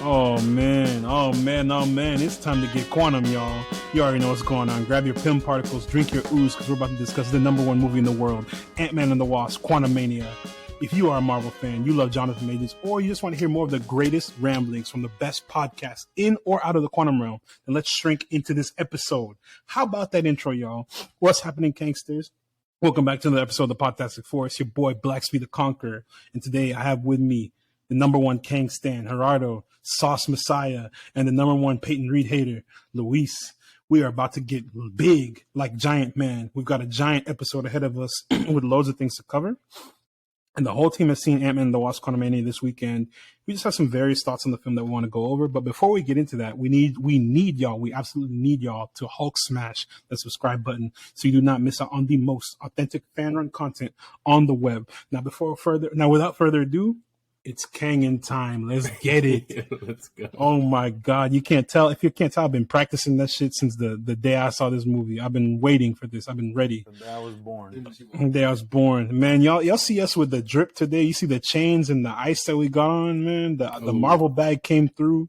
Oh man, oh man, oh man. It's time to get quantum, y'all. You already know what's going on. Grab your PIM particles, drink your ooze, because we're about to discuss the number one movie in the world, Ant-Man and the Wasp, Quantumania. If you are a Marvel fan, you love Jonathan Majors, or you just want to hear more of the greatest ramblings from the best podcasts in or out of the quantum realm, then let's shrink into this episode. How about that intro, y'all? What's happening, gangsters? Welcome back to another episode of the Podtastic Four. It's your boy, Blackspeed the Conqueror. And today I have with me the number one Kang Stan, Gerardo, Sauce Messiah, and the number one Peyton Reed hater, Luis. We are about to get big like Giant Man. We've got a giant episode ahead of us with loads of things to cover. And the whole team has seen Ant-Man and the Wasp Quantumania this weekend. We just have some various thoughts on the film that we want to go over. But before we get into that, we need y'all. We absolutely need y'all to Hulk smash the subscribe button so you do not miss out on the most authentic fan-run content on the web. Now, without further ado, it's Kang in time. Let's get it. Let's go. Oh my God. You can't tell. If you can't tell, I've been practicing that shit since the day I saw this movie. I've been waiting for this. I've been ready. The day I was born. The day I was born. Man, y'all see us with the drip today. You see the chains and the ice that we got on, man. The Marvel bag came through.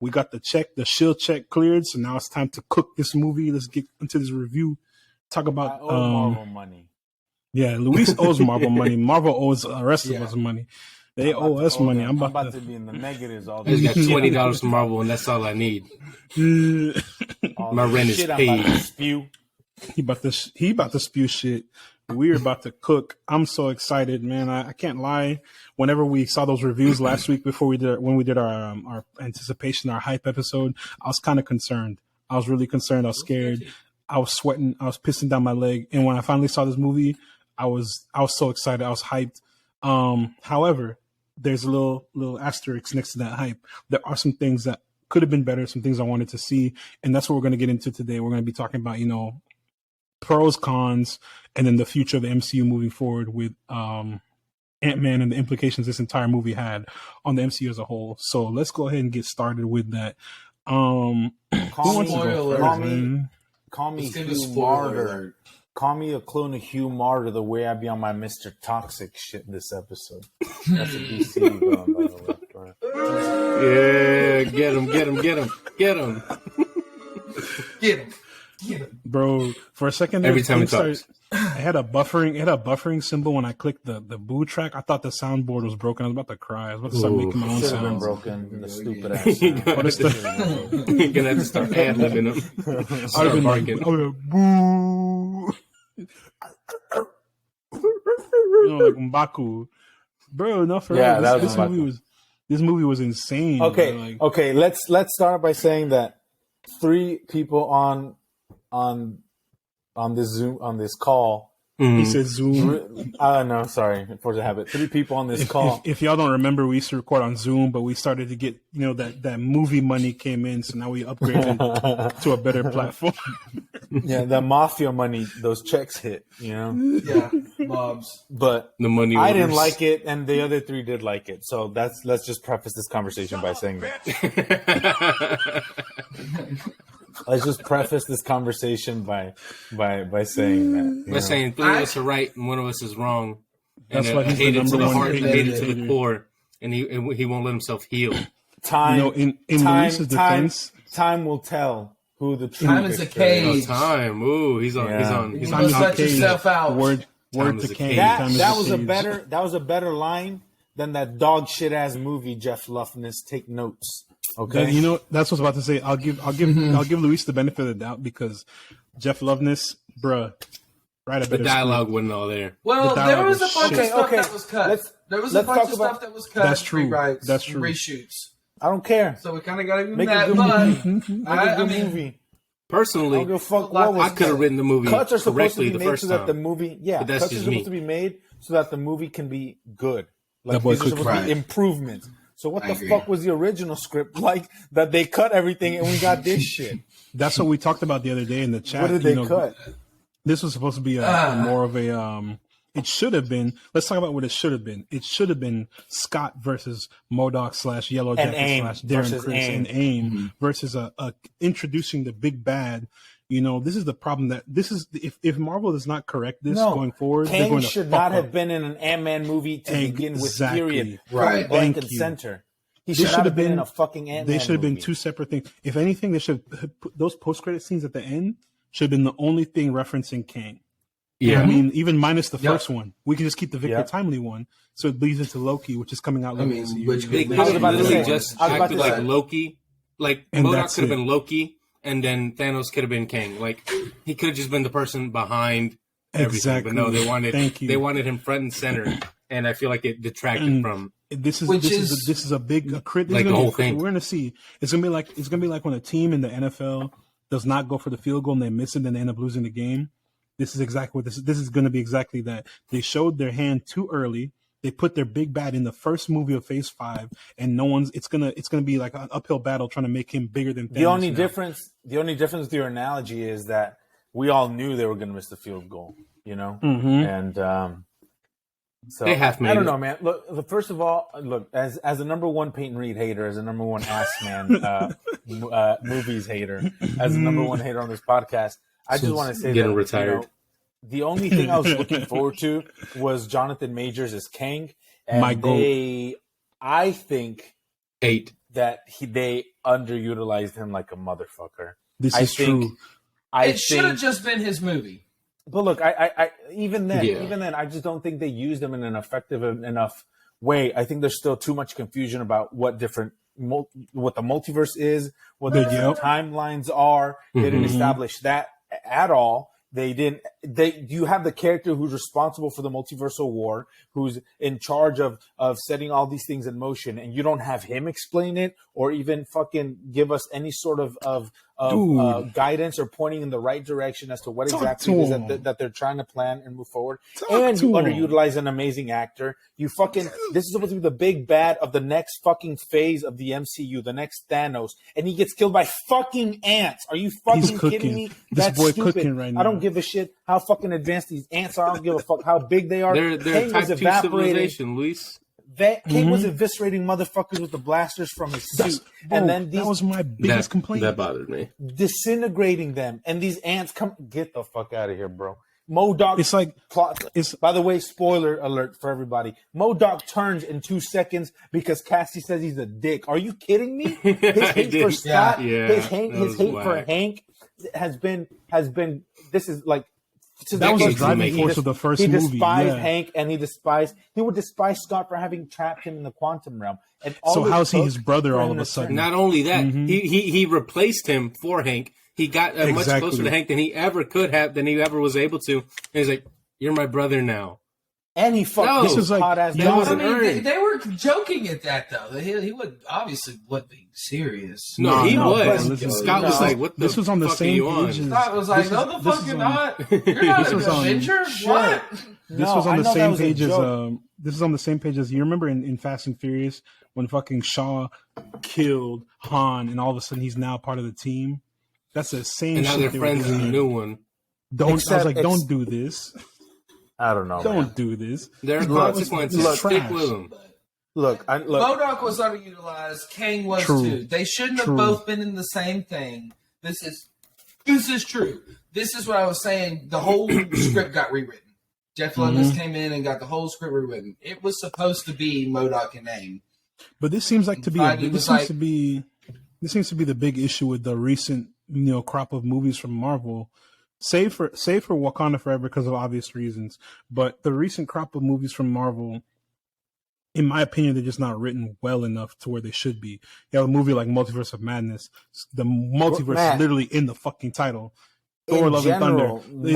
We got the shield check cleared. So now it's time to cook this movie. Let's get into this review. Talk about Marvel money. Yeah, Luis owes Marvel money. Marvel owes the rest of us money. They owe us money. I'm about to be in the negatives all I this. got $20 from Marvel, and that's all I need. My rent is paid. He about to spew shit. We're about to cook. I'm so excited, man. I can't lie. Whenever we saw those reviews last week when we did our anticipation, our hype episode, I was kind of concerned. I was really concerned. I was scared. I was sweating. I was pissing down my leg. And when I finally saw this movie, I was so excited. I was hyped. However, there's a little asterisk next to that hype. There are some things that could have been better, some things I wanted to see, and that's what we're going to get into today. We're going to be talking about, pros, cons, and then the future of the MCU moving forward with Ant-Man and the implications this entire movie had on the MCU as a whole. So let's go ahead and get started with that. Call me Hugh Martyr. Call me a clone of Hugh Martyr the way I be on my Mr. Toxic shit this episode. That's a DC going, by the way. Yeah, get him. Bro, for a second, every time it talks. It had a buffering symbol when I clicked the boo track. I thought the soundboard was broken. I was about to cry. I was about to start making my own Should have been sounds. broken. The stupid ass. You're gonna have to start ad-libbing them. I'd have been like, boo. Like Mbaku. Bro, no, for real. This movie was insane. Okay, okay. Let's start by saying that 3 people on this Zoom on this call. He said Zoom. I don't know. Sorry, force of habit. 3 people on this call. If y'all don't remember, we used to record on Zoom, but we started to get that movie money came in, so now we upgraded to a better platform. Yeah, the mafia money, those checks hit. Yeah, mobs. But the money. I didn't like it, and the other 3 did like it. So let's just preface this conversation by saying that. Let's just preface this conversation by saying that. By saying 3 of us are right and 1 of us is wrong. That's and why he's hated the to number the one heart and hated to the core, and he won't let himself heal. In Luis's defense, time will tell who the true time is a cage. Time. Ooh, he's on. You must let yourself out. Word to Kane. That was a better line than that dog shit ass movie. Jeff Loveness, take notes. Okay, that's what I was about to say. I'll give Luis the benefit of the doubt because Jeff Loveness, bruh, the dialogue wasn't all there. Well, there was a bunch of stuff that was cut. There was a bunch of stuff that was cut. That's true. Rewrites, That's true. Reshoots. I don't care. So we kind of got to make that, a good movie. I mean, movie. Personally, I could have written the movie cuts are supposed correctly to be the made first so time. that the movie, but that's cuts are just supposed me. to be made so that the movie can be good. Like That boy these are could supposed to be improvements. So what the fuck was the original script like that they cut everything and we got this shit? That's what we talked about the other day in the chat. What did they cut? This was supposed to be a more of a it should have been. Let's talk about what it should have been. It should have been Scott versus MODOK / Yellow Jacket / Darren Criss and AIM versus introducing the big bad. This is the problem that if Marvel does not correct this going forward, they're going to should not have been in an Ant-Man movie to begin with. Period. Right. Blanket center. He should not have been in a fucking Ant-Man They should have been movie. two separate things. If anything, they should put those post-credit scenes at the end should have been the only thing referencing Kang. Yeah. I mean, even minus the first one, we can just keep the Victor Timely one, so it leads into Loki, which is coming out later this year. Which they could have literally just acted like Loki, like MODOK could have been Loki, and then Thanos could have been Kang. Like he could have just been the person behind everything. Exactly. But no, they wanted him front and center, and I feel like it detracted from. This is a big crit. Like the whole thing. We're gonna see. It's gonna be like when a team in the NFL does not go for the field goal and they miss it, then they end up losing the game. This is exactly what this is. This is going to be exactly that. They showed their hand too early. They put their big bad in the first movie of Phase 5, and no one's. It's gonna be like an uphill battle trying to make him bigger than Thanos. The only difference with your analogy is that we all knew they were going to miss the field goal. You know, and so they have made I don't know, man. Look, first of all, as a number one Peyton Reed hater, as a number one ass man movies hater, as a number one hater on this podcast. I just want to say that retired. The only thing I was looking forward to was Jonathan Majors as Kang, and I think that they underutilized him like a motherfucker. This is true. It should have just been his movie. But look, I even then, I just don't think they used him in an effective enough way. I think there's still too much confusion about what the multiverse is, what the different timelines are. They didn't establish that at all. You have the character who's responsible for the multiversal war, who's in charge of setting all these things in motion, and you don't have him explain it or even fucking give us any sort of guidance or pointing in the right direction as to what exactly it is that they're trying to plan and move forward. And you underutilize an amazing actor. You fucking this is supposed to be the big bad of the next fucking phase of the MCU, the next Thanos, and he gets killed by fucking ants. Are you fucking kidding me? That's stupid. Cooking right now. I don't give a shit how fucking advanced these ants are. I don't give a fuck how big they are. They're type 2 civilization, Luis. King was eviscerating motherfuckers with the blasters from his suit. And then that was my biggest complaint. That bothered me. Disintegrating them. And these ants get the fuck out of here, bro. MODOK. It's like by the way, spoiler alert for everybody. MODOK turns in 2 seconds because Cassie says he's a dick. Are you kidding me? His hate for Scott, his hate for Hank has been. This is like. That was the driving force of the first movie. He despised Hank, and he would despise Scott for having trapped him in the quantum realm. And so how's he his brother all of a sudden? Not only that, he replaced him for Hank. He got much closer to Hank than he ever could have, than he ever was able to. And he's like, "You're my brother now." And he fucked this is like hot ass. They were joking at that though. He would obviously be serious. No, he was. Scott was like, "What the?" This was on the same page. Scott was like, "No, the fuck you're not. You're not an Avenger. What?" This was on the same page as. This is on the same page as you remember in Fast and Furious when fucking Shaw killed Han, and all of a sudden he's now part of the team. That's the same. And now they're friends in the new one. Don't do this. I don't know. Don't do this. There are consequences. Stick with them. Look. MODOK was underutilized. Kang was too. They shouldn't have both been in the same thing. This is true. This is what I was saying. The whole script got rewritten. Jeff Lomas came in and got the whole script rewritten. It was supposed to be MODOK and AIM. But this seems like to be this seems to be the big issue with the recent crop of movies from Marvel. Save for Wakanda Forever because of obvious reasons, but the recent crop of movies from Marvel, in my opinion, they're just not written well enough to where they should be. You have a movie like Multiverse of Madness. The multiverse is literally in the fucking title. Thor: Love and Thunder. They're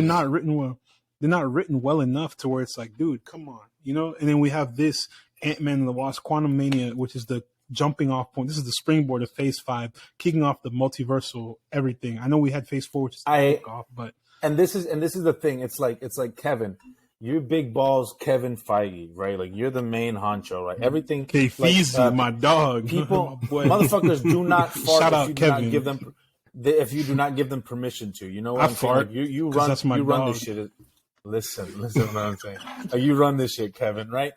not written well. They're not written well enough to where it's like, dude, come on, And then we have this Ant-Man and the Wasp: Quantumania, which is the jumping off point. This is the springboard of Phase 5, kicking off the multiversal everything. I know we had Phase 4, which is off, but this is the thing. It's like Kevin, you big balls, Kevin Feige, right? Like you're the main honcho, right? Everything. K-Feezy, my dog. People, motherfuckers, do not fart. Shout out Kevin. If you do not give them permission to, you know what I'm saying? Like, you run this shit. Listen what I'm saying. You run this shit, Kevin, right?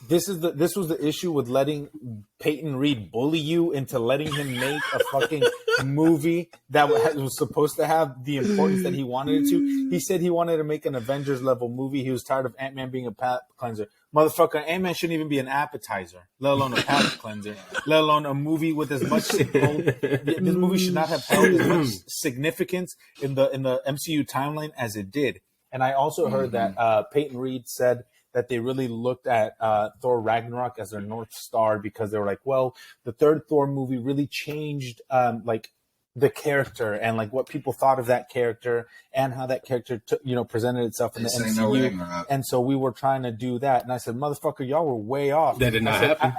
This was the issue with letting Peyton Reed bully you into letting him make a fucking movie that was supposed to have the importance that he wanted it to. He said he wanted to make an Avengers level movie. He was tired of Ant-Man being a palate cleanser. Motherfucker, Ant-Man shouldn't even be an appetizer, let alone a palate cleanser, let alone a movie with as much this movie should not have held as much significance in the MCU timeline as it did. And I also heard that Peyton Reed said that they really looked at Thor Ragnarok as their North Star because they were like, well, the third Thor movie really changed like the character and like what people thought of that character and how that character presented itself in the MCU. And so we were trying to do that. And I said, motherfucker, y'all were way off. That did not happen.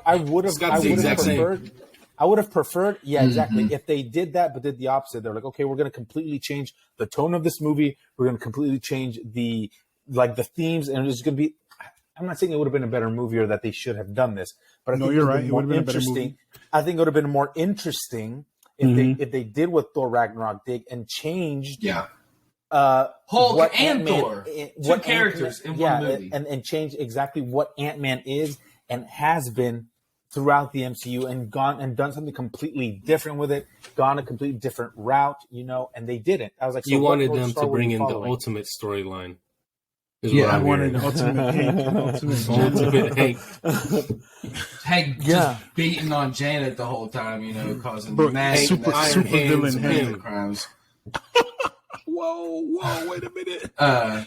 I would have preferred. I would have preferred, exactly. If they did that, but did the opposite, they're like, okay, we're going to completely change the tone of this movie. We're going to completely change the themes, and it's going to be. I'm not saying it would have been a better movie or that they should have done this, but I think you're right. It would have been a better movie. I think it would have been more interesting if they did what Thor Ragnarok did and changed. Hulk and Thor, two characters in one movie, and change exactly what Ant-Man is and has been throughout the MCU and gone and done something completely different with it, gone a completely different route, and they didn't. I was like, you wanted them to bring in the ultimate storyline. I wanted the ultimate Hank. Hank just beating on Janet the whole time, causing super villain Hank crimes. Whoa, wait a minute.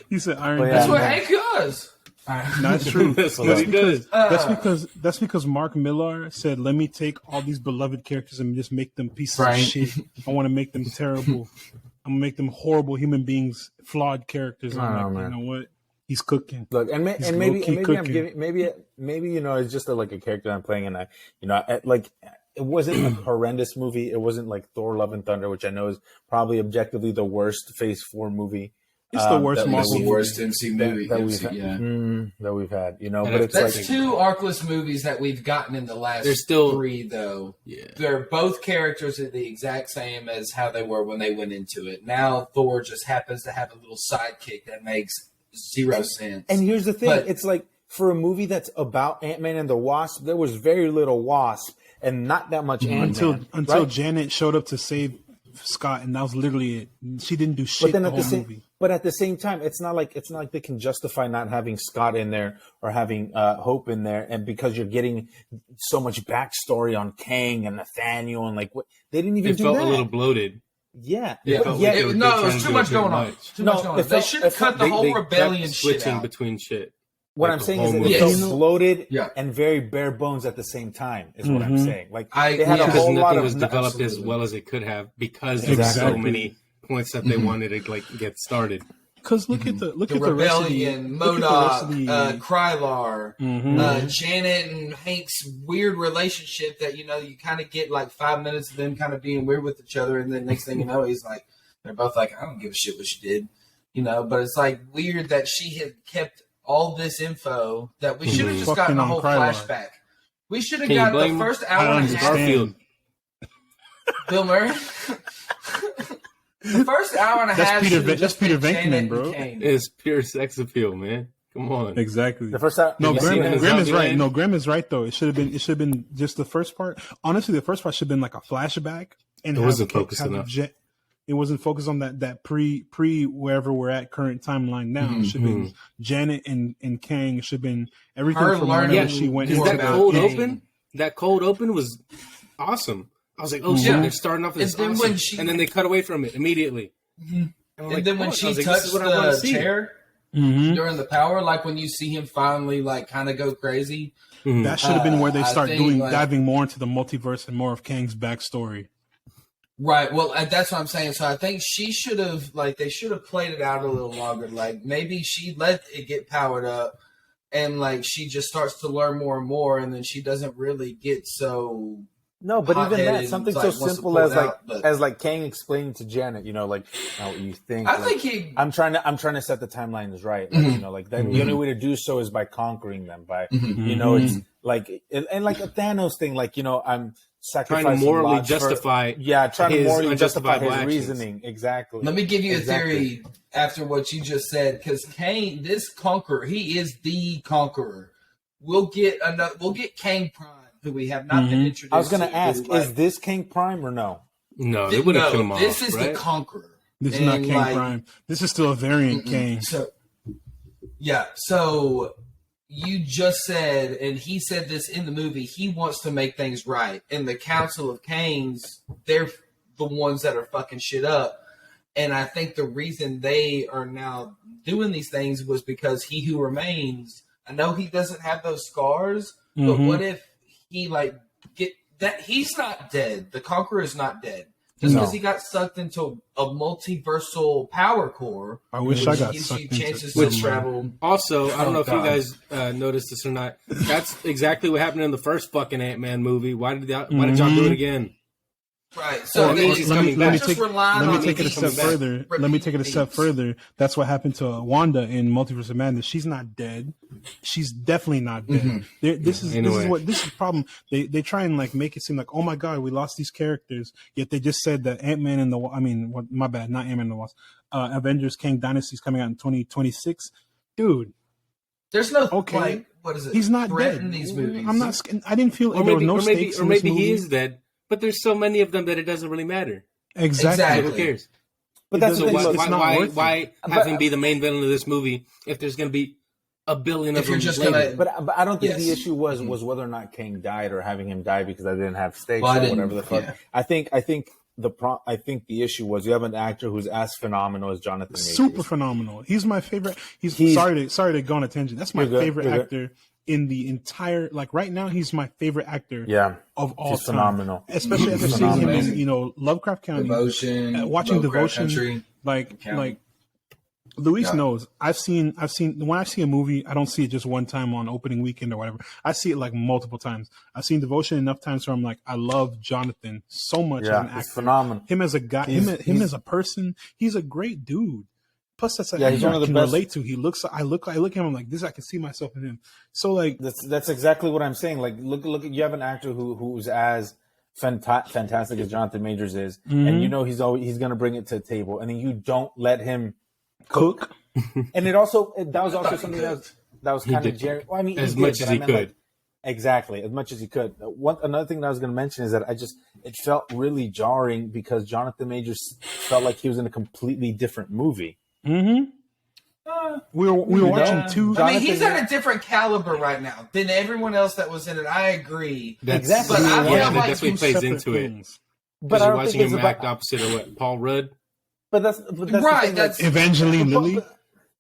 He said Iron Man. That's what Hank does. Not true. That's because Mark Millar said, "Let me take all these beloved characters and just make them pieces of shit. I want to make them terrible. I'm gonna make them horrible human beings, flawed characters." I'm like, you know what? He's cooking. Look, maybe it's just like a character I'm playing, and it wasn't a horrendous movie. It wasn't like Thor: Love and Thunder, which I know is probably objectively the worst Phase 4 movie. It's the worst Marvel movie that we've had, But it's that's two arcless movies that we've gotten in the last three, though. Yeah, they're both characters are the exact same as how they were when they went into it. Now Thor just happens to have a little sidekick that makes zero sense. And here's the thing: it's like for a movie that's about Ant-Man and the Wasp, there was very little Wasp and not that much Ant-Man until Janet showed up to save Scott, and that was literally it. She didn't do shit the whole movie. But at the same time, it's not like they can justify not having Scott in there or having Hope in there, and because you're getting so much backstory on Kang and Nathaniel and like what they didn't even do that. It felt a little bloated. Yeah. It was too much going on. They should have cut the whole rebellion shit out. Between shit. What I'm saying is that it felt bloated and very bare bones at the same time. Is what I'm saying. Like they had a whole lot of was developed as well as it could have because there's so many points that they wanted to get started. Because look at the rebellion, MODOK, Krylar, Janet and Hank's weird relationship that you kind of get like 5 minutes of them kind of being weird with each other, and then next thing you know, he's like, they're both like, I don't give a shit what she did, But it's like weird that she had kept all this info that we should have just gotten a whole flashback. We should have got the first hour and a half. Bill Murray. The first hour and a half. That's Peter Venkman, bro. It's pure sex appeal, man. Come on. Exactly. The first hour. No, Graham is right. No, Graham is right though. It should have been just the first part. Honestly, the first part should have been like a flashback, and it wasn't focused enough. It wasn't focused on that pre wherever we're at current timeline now. It should have been Janet and Kang. It should have been everything from whenever she went. That cold open? That cold open was awesome. I was like, oh shit, they're starting off this awesome. And then they cut away from it immediately. And then when she touched the chair during the power, like when you see him finally like kind of go crazy. That should have been where they start diving more into the multiverse and more of Kang's backstory. Right. Well, that's what I'm saying. So I think she should have, they should have played it out a little longer. Like maybe she let it get powered up, and she just starts to learn more and more, and then she doesn't really get so. No, but even that, something so simple as Kang explaining to Janet, now what you think. I think I'm trying to set the timelines right. The only way to do so is by conquering them. By it's like a Thanos thing. I'm sacrificing trying to morally justify. Trying to morally justify his reasoning. Exactly. Let me give you a theory after what you just said, because Kang, this Conqueror, he is the Conqueror. We'll get Kang Prime, who we have not been introduced to. I was going to ask, is this Kang Prime or no? No, they would have killed him off. This is right? the Conqueror. This is not Kang Prime. This is still a variant Kang. So you just said, and he said this in the movie, he wants to make things right. And the Council of Kangs, they're the ones that are fucking shit up. And I think the reason they are now doing these things was because He Who Remains, I know he doesn't have those scars, but what if he he's not dead. The Conqueror is not dead. Just because he got sucked into a multiversal power core. I wish I got sucked into chances to travel. Also, I don't know if you guys noticed this or not. That's exactly what happened in the first fucking Ant-Man movie. Why did y'all do it again? Right. So let me take it a step further. Let me take it a step further. That's what happened to Wanda in Multiverse of Madness. She's not dead. She's definitely not dead. This is the problem. They try and like make it seem like, oh my god, we lost these characters. Yet they just said that Ant-Man and my bad, not Ant-Man and the Wasp. Avengers Kang Dynasty is coming out in 2026. Dude, there's no what is it? He's not dead in these movies. I'm not. I didn't feel like there were no stakes. Or maybe he is dead. But there's so many of them that it doesn't really matter. Exactly. Who cares? But that's so why have him be the main villain of this movie if there's going to be a billion of them later? But I don't think the issue was whether or not Kang died or having him die because I didn't have stakes or whatever the fuck. Yeah. I think the issue was you have an actor who's as phenomenal as Jonathan Majors. Super phenomenal. He's my favorite. He's sorry to go on a tangent. That's my favorite actor in the entire, like right now, he's my favorite actor of all time. Phenomenal. Especially after seeing him in, Lovecraft County. Devotion. Watching Lovecraft Devotion. Country. Like Luis knows. I've seen when I see a movie, I don't see it just one time on opening weekend or whatever. I see it like multiple times. I've seen Devotion enough times where I'm like, I love Jonathan so much as an actor. He's phenomenal. Him as a guy, him as a person, he's a great dude. Plus, that's he's one of the I can best. relate to. I look at him. I'm like, this. I can see myself in him. So like, that's exactly what I'm saying. Like, look. You have an actor who's as fantastic as Jonathan Majors is, and he's going to bring it to the table, and then you don't let him cook. And that was also something that was kind of Jerry. Well, I mean, as much as he could. Exactly, as much as he could. Another thing that I was going to mention is that it felt really jarring because Jonathan Majors felt like he was in a completely different movie. We were watching two. I mean, he's at a different caliber right now than everyone else that was in it. I agree. Exactly. But I feel like definitely plays into it. But you're watching him act opposite of what Paul Rudd. But that's right. That's Evangeline Lilly.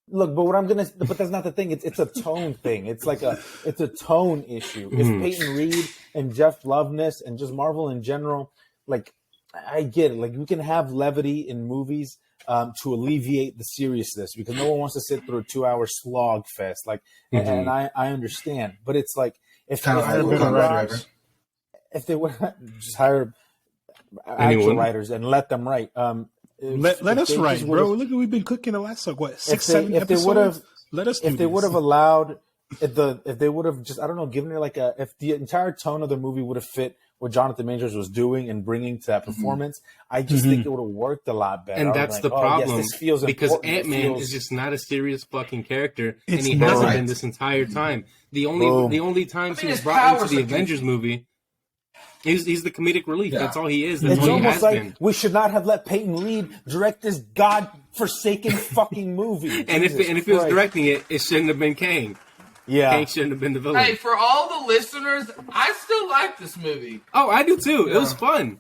Look, but that's not the thing. It's a tone thing. It's a tone issue. If Peyton Reed and Jeff Loveness and just Marvel in general, like I get it. Like we can have levity in movies. To alleviate the seriousness because no one wants to sit through a 2-hour slog fest. Like, and I understand, but it's like if they would just hire actual writers and let them write. Let us write, bro. Look, we've been cooking the last 6-7 episodes. Let us. If they would have allowed, if they would have just, I don't know, given it like if the entire tone of the movie would have fit what Jonathan Majors was doing and bringing to that performance, I just think it would have worked a lot better. And that's the problem, because Ant-Man is just not a serious fucking character, and he hasn't been this entire time. The only times he was brought into the Avengers movie, he's the comedic relief. Yeah. That's all he is. That's it's all almost he has like been. We should not have let Peyton Reed direct this godforsaken fucking movie. And if he was directing it, it shouldn't have been Kang. Yeah, Kang shouldn't have been the villain. Hey, for all the listeners, I still like this movie. Oh, I do too. It was fun,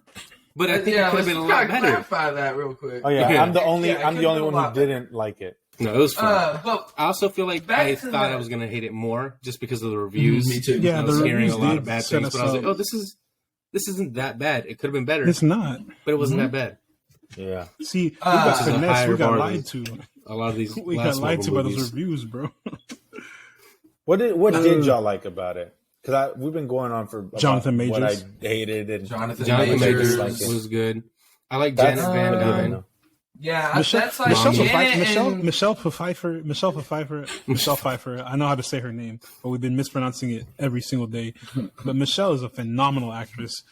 but I think it could have been a lot better. Clarify that real quick. Oh yeah, I'm the only one who didn't like it. No, it was fun. But I also feel like I thought I was gonna hate it more just because of the reviews. Me too. Yeah, I was hearing a lot of bad things, but I was like, oh, this isn't that bad. It could have been better. It's not, but it wasn't that bad. Yeah. See, we got finesse. We got lied to. A lot of these we got lied to by those reviews, bro. What did y'all like about it? Because we've been going on for Jonathan Majors. What I hated and Jonathan Majors was good. I like Janet Van Dyne. Yeah, Michelle Pfeiffer. I know how to say her name, but we've been mispronouncing it every single day. But Michelle is a phenomenal actress.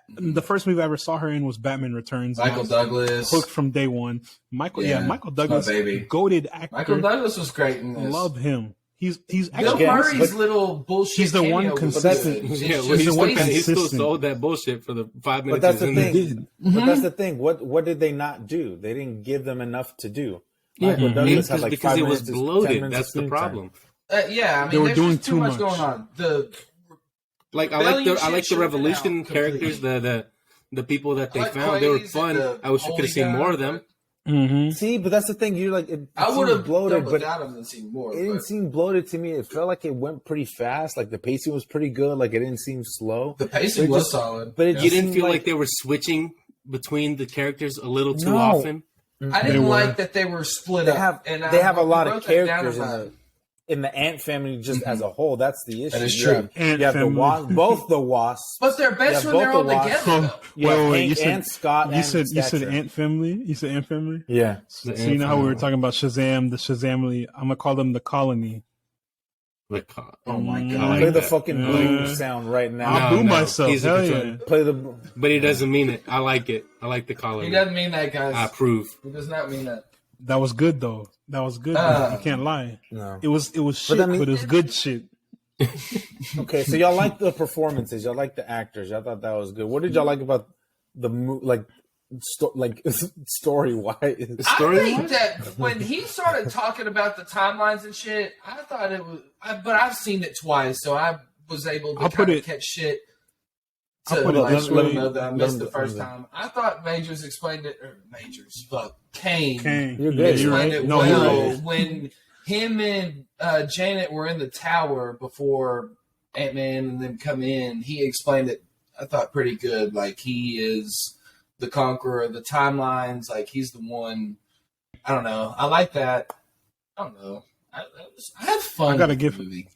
The first movie I ever saw her in was Batman Returns. Michael Douglas, hooked from day one. Michael Douglas, goated actor. Michael Douglas was great in this. Love him. He's Bill Murray's little bullshit. He's the one consistent. He still sold that bullshit for the 5 minutes. But that's the thing. But that's the thing. What did they not do? They didn't give them enough to do. Michael Douglas had like because it was bloated. That's the problem. I mean, they were doing too much going on. I like the Revolution characters, the people that they found. They were fun. I wish we could have seen more of them. Mm-hmm. See, but that's the thing. You're like, I would have bloated, but seen more. It didn't seem bloated to me. It felt like it went pretty fast. Like the pacing was pretty good. Like it didn't seem slow. The pacing was solid, but you didn't feel like they were switching between the characters a little too often. I didn't like that they were split up. They have a lot of characters in the Ant family just as a whole. That's the issue. That is true. You have the Wasp, both the Wasps. But they're best when they're all together. Wait, Hank, Scott, you said Ant family? You said Ant family? Yeah. So you know how we were talking about Shazam, the Shazamly? I'm gonna call them the Colony. Oh my god! Play the fucking boo sound right now. I'll boo myself. Hell yeah. Play the. But he doesn't mean it. I like it. I like the Colony. He doesn't mean that, guys. I approve. He does not mean that. That was good though. That was good. You can't lie. No, it was shit, but it was good shit. Okay, so y'all like the performances. Y'all like the actors. Y'all thought that was good. What did y'all like about the story wise? I think that when he started talking about the timelines and shit, I thought it was. But I've seen it twice, so I was able to catch shit. Let him know that I missed the first time. I thought Majors explained it. Or Majors, fuck Kane. You're good. Explained it well when him and Janet were in the tower before Ant-Man and them come in. He explained it. I thought pretty good. Like he is the conqueror of the timelines. Like he's the one. I don't know. I like that. I don't know. I had fun. I gotta give him it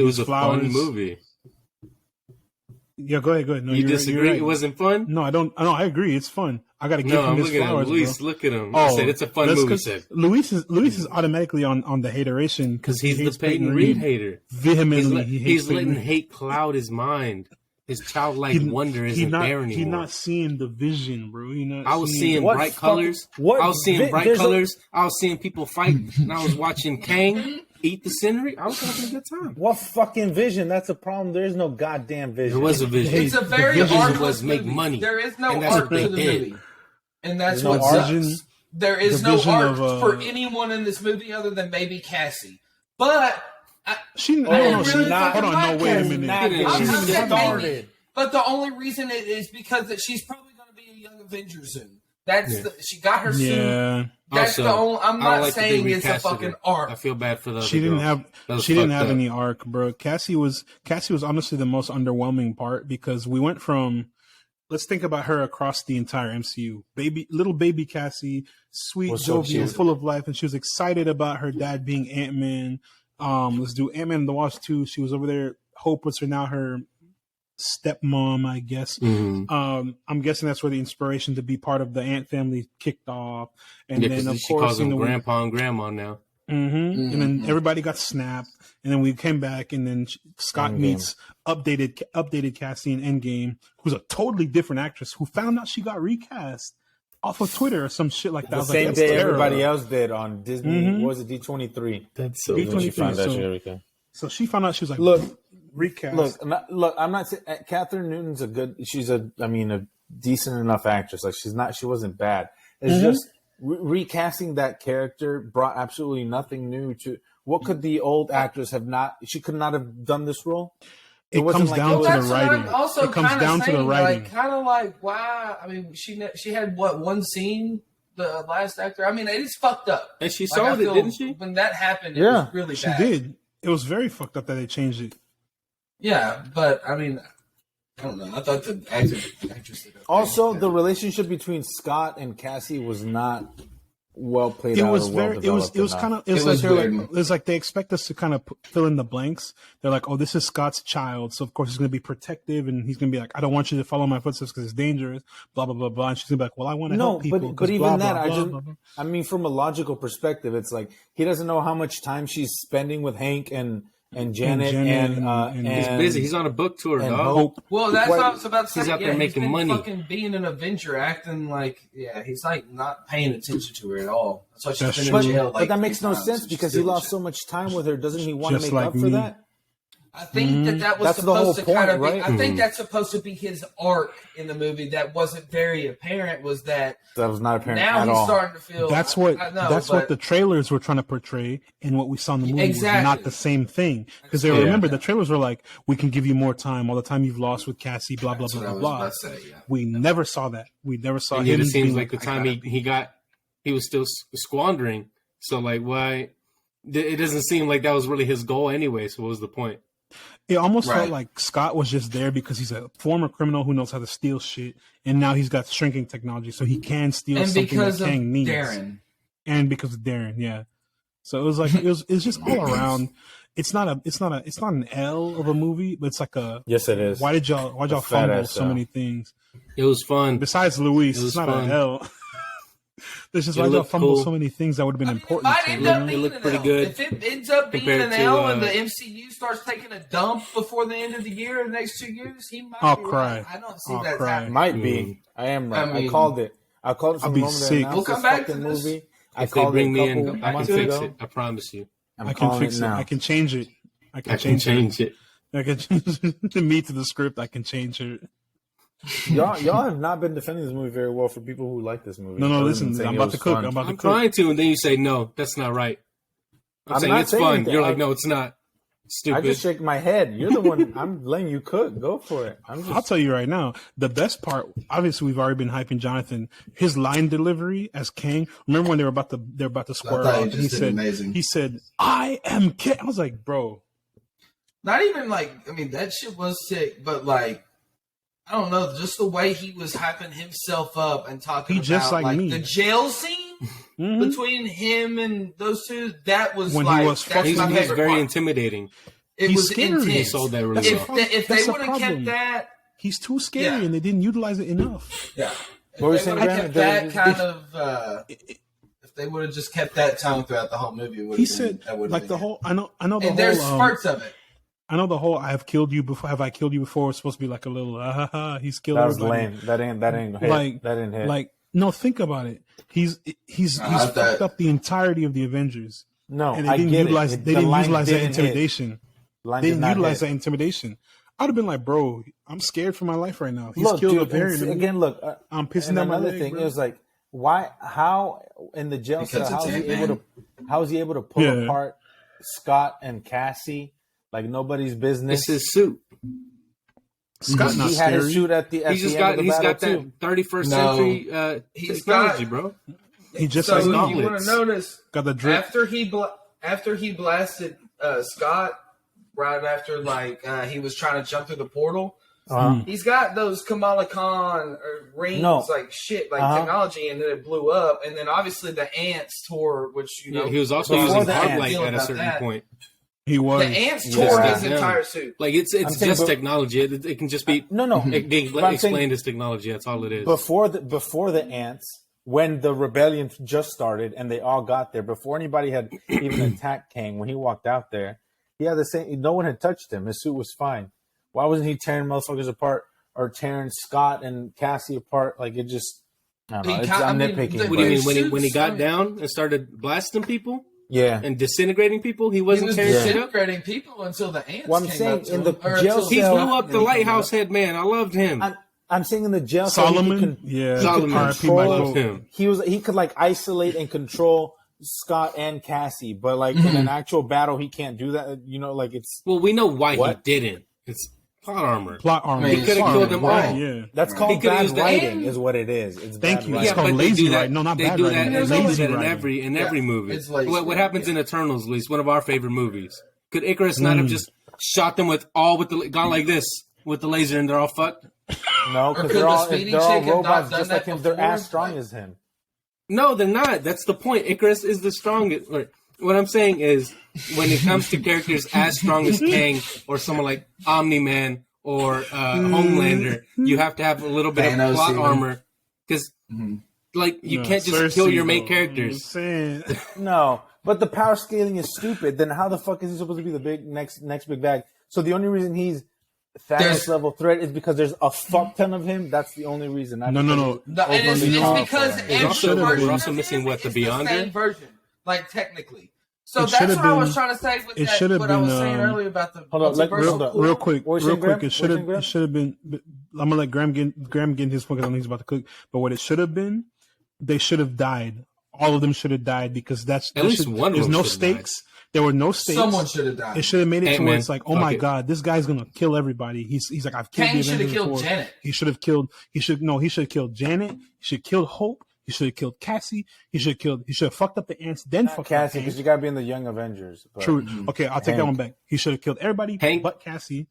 was a flowers. Fun movie. Yeah, go ahead. No, you disagree? Right. It wasn't fun? No, I don't. No, I agree. It's fun. I got to give him his flowers, Luis, bro. Look at him. I said it's a fun movie. Luis is automatically on the hateration because he's the Peyton Reed hater. Vehemently, he's letting hate cloud his mind. His childlike wonder isn't there anymore. He's not seeing the vision, bro. I was seeing bright colors. I was seeing bright colors. I was seeing people fight, and I was watching Kang eat the scenery. I was having a good time. What fucking vision? That's a problem. There is no goddamn vision. There was a vision. It's a very vision was make money. There is no arc to the movie, and that's what sucks. There is no arc for anyone in this movie other than maybe Cassie. But she's not. Hold on, no, wait a minute. She's started. But the only reason it is because that she's probably going to be a young Avenger soon. She got her suit. Yeah. That's the only. I'm not saying it's a fucking arc. I feel bad for the. She didn't have any arc, bro. Cassie was honestly the most underwhelming part because we went from. Let's think about her across the entire MCU. Little baby Cassie, sweet, jovial, full of life, and she was excited about her dad being Ant-Man. Let's do Ant-Man and the Wasp 2. She was over there. Hope was now her stepmom, I guess. Mm-hmm. I'm guessing that's where the inspiration to be part of the Ant family kicked off. And then, of she course, calls them grandpa and grandma now. And then everybody got snapped. And then we came back, and then Scott meets updated Cassie in Endgame, who's a totally different actress who found out she got recast off of Twitter or some shit like that. The same day everybody else did on Disney. What was it, D23? That's so D23. She found out she so she found out she was like, look, recast. Look, I'm not saying Catherine Newton's a decent enough actress. Like she wasn't bad. It's just recasting that character brought absolutely nothing new to. What could the old actress have not? She could not have done this role. It comes down to the writing. It comes down to the writing. Kind of like why? I mean, she had one scene. The last actor. I mean, it is fucked up. And she sold it, didn't she? When that happened, it was really bad. She did. It was very fucked up that they changed it. Yeah, but I mean, I don't know. I thought the actress did okay. Also, the relationship between Scott and Cassie was not well played out. It was like they expect us to kind of fill in the blanks. They're like, oh, this is Scott's child, so of course he's going to be protective, and he's going to be like, I don't want you to follow my footsteps because it's dangerous. Blah blah blah blah. And she's going to be like, well, I want to help people. But even blah, that, blah, blah, blah. I mean, from a logical perspective, it's like he doesn't know how much time she's spending with Hank and and Janet and he's busy. He's on a book tour, dog. Hope. Well, that's what I was about to say. He's out there making money. Fucking being an Avenger, acting like he's like not paying attention to her at all. That's why she's been in jail. But that makes no sense because he lost so much time with her. Doesn't he want to make up for that? I think that was supposed to kind of be. I think that's supposed to be his arc in the movie. That wasn't very apparent. Was that was not apparent now at he's all. starting to feel. That's what what the trailers were trying to portray, and what we saw in the movie was not the same thing. Because they remember the trailers were like, "We can give you more time. All the time you've lost with Cassie, blah blah blah blah blah." We never saw that. We never saw him. It seems like the time he was still squandering. So like, why? It doesn't seem like that was really his goal anyway. So what was the point? It almost felt like Scott was just there because he's a former criminal who knows how to steal shit, and now he's got shrinking technology, so he can steal something that Kang needs. And because of Darren, yeah. So it was like it's just all around. It's not an L of a movie, but it's like a yes, it is. Why did y'all fumble so many things? It was fun. Besides Luis, it's not an L. There's just why y'all fumble so many things that would have been important. It looked pretty good. If it ends up being an L and the MCU starts taking a dump before the end of the year, in the next 2 years, he might. I'll cry. Right. I don't see that happening. Might be. I am right. I called it. I called it from the moment they announced we'll come back to this movie. If they bring me in, I can fix it. I promise you. I can fix it. I can change it. I can change it. I can change the meat to the script. I can change it. Y'all have not been defending this movie very well for people who like this movie. No, listen. I'm about to cook. I'm trying to, and then you say no. That's not right. I'm saying it's fun. Anything. You're like, no, it's not. Stupid. I just shake my head. You're the one. I'm letting you cook. Go for it. I'll tell you right now. The best part. Obviously, we've already been hyping Jonathan. His line delivery as Kang. Remember when they're about to square off? He said, "I am Kang." I was like, bro. Not even like. I mean, that shit was sick, but like. I don't know, just the way he was hyping himself up and talking about just like the jail scene between him and those two. That was when like he was very intimidating. It was intense. He sold that really well. If they would have kept that, he's too scary, and they didn't utilize it enough. Yeah, if they would have kept that kind of. If they would have just kept that tone throughout the whole movie, he said like the whole. I know the whole. And there's parts of it. I know the whole "I have killed you before." Have I killed you before? It's supposed to be like a little he's killed. That was everybody. lame. That ain't hit. Like that didn't hit. Like no, think about it. He's fucked up the entirety of the Avengers. No, and they didn't utilize that intimidation. They didn't utilize that intimidation. I'd have been like, bro, I'm scared for my life right now. He's killed a variant. Again, look, I'm pissing down my leg. Thing, it was like, why? How in the jail cell? How is he able to pull apart Scott and Cassie? Like nobody's business. It's his suit. Scott's not had his suit at the he's got that 31st century technology, bro. He just so you want to notice got the drip. After he blasted Scott right after he was trying to jump through the portal. He's got those Kamala Khan rings technology, and then it blew up, and then obviously the ants tore, which he was also using hard light at a certain point. He was. The ants tore his entire suit. Like it's just technology. It can just be explained as technology. That's all it is. Before the ants, when the rebellion just started and they all got there, before anybody had even attacked Kang, when he walked out there, he had the same. No one had touched him. His suit was fine. Why wasn't he tearing motherfuckers apart or tearing Scott and Cassie apart? Like it just. I don't know. I'm nitpicking. What do you mean when he got down and started blasting people? Yeah, and disintegrating people. He was disintegrating people until the ants. Well, I'm saying in the jail cell, he blew up the lighthouse head man. I loved him. I'm saying in the jail cell, Solomon. He could like isolate and control Scott and Cassie, but like in an actual battle, he can't do that. It's. Well, we know why he didn't. It's plot armor. He could have killed them all. Yeah, that's called bad writing, is what it is. It's Thank you. It's called lazy writing. No, not bad writing. They do that in every movie. What happens in Eternals, Luis? One of our favorite movies. Could Icarus not have just shot them gone like this with the laser and they're all fucked? No, because they're all robots just like him. They're as strong as him. No, they're not. That's the point. Icarus is the strongest. What I'm saying is, when it comes to characters as strong as Kang or someone like Omni-Man or Homelander, you have to have a little bit of plot armor because, you can't just kill your main characters. No, But the power scaling is stupid. Then how the fuck is he supposed to be the big next big bag? So the only reason he's Thanos level threat is because there's a fuck ton of him. That's the only reason. No. It's because we're also missing what the Beyonder same version, like technically. So that's what I was trying to say with that. What I was saying earlier about the real quick. It should have been. I'm gonna let Graham get his point because I know he's about to cook. But what it should have been, they should have died. All of them should have died because that's at least one. There's no stakes. There were no stakes. Someone should have died. It should have made it to where it's like, oh my god, this guy's gonna kill everybody. He's like, I've killed the Avengers before. He should have killed Janet. He should have killed Janet. He should have killed Hope. He should have killed Cassie. He should have fucked up the ants. Then fucked Cassie because you gotta be in the Young Avengers. But, true. Okay, I'll take that one back. He should have killed everybody but Cassie,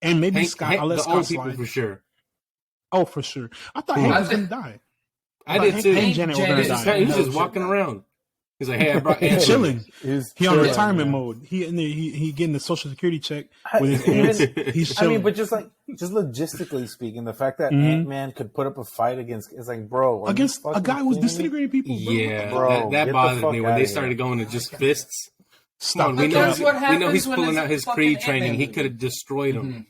and maybe Scott. I'll let Scott slide for sure. Oh, for sure. I thought Hank was gonna die. I did too. Hank Janet were gonna die. He's just walking around. He's like, hey, I brought He's chilling. He on retirement mode. He getting the social security check with his ants. He's chilling. I mean, but just logistically speaking, the fact that Ant-Man could put up a fight against against a guy who's disintegrating people. Bro. Yeah, bro, that bothered me when they started going to just fists. Stop. We know he's pulling out his Creed training. He could have destroyed him.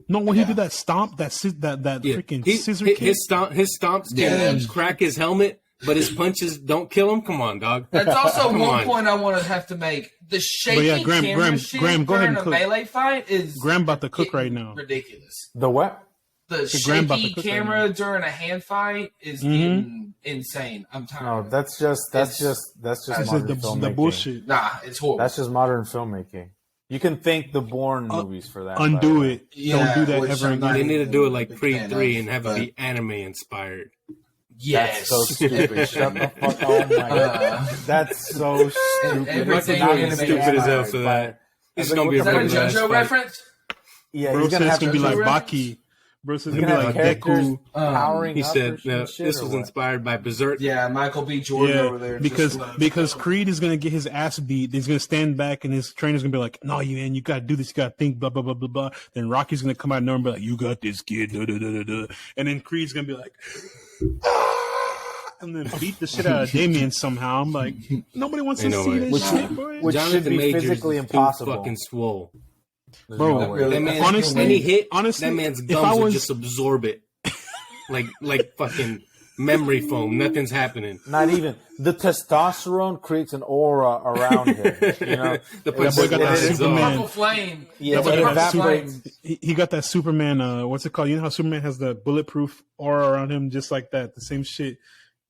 No, when he did that stomp, that freaking scissor kick. His stomps can crack his helmet. But his punches don't kill him. Come on, dog. That's also one point I want to have to make. The shaky Graham, go ahead and cook. Melee fight is Graham about to cook right now. Ridiculous. The what? The shaky camera during a hand fight is getting insane. I'm tired. No, that's just modern filmmaking. The bullshit. Nah, it's horrible. That's just modern filmmaking. You can thank the Bourne movies for that. Undo it. Don't do that ever again. They need to do it like Creed 3 and have it be anime inspired. Yes. That's so stupid. Shut the fuck up. That's so stupid. Everything is stupid as hell for that. This is going to be a JoJo reference? Yeah, bro, it's going to be like Baki. Bro, it's going to be like Deku. Powering he said this was inspired by Berserk. Yeah, Michael B. Jordan over there. Because Creed is going to get his ass beat. He's going to stand back and his trainer's going to be like, no, you got to do this. You got to think, blah, blah, blah, blah, blah. Then Rocky's going to come out and be like, you got this, kid. Da, da, da, da, da. And then Creed's going to be like, and then beat the shit out of Damien somehow. I'm like, nobody wants to see this shit, boy. Which should be physically impossible. Fucking swole. Bro, honestly, when he hit, that man's gums would just absorb it. like fucking memory foam. Nothing's happening. Not even. The testosterone creates an aura around him. You know? That boy got that Superman. Flame. Yeah, it evaporates. He got that Superman, what's it called? You know how Superman has the bulletproof aura around him just like that? The same shit.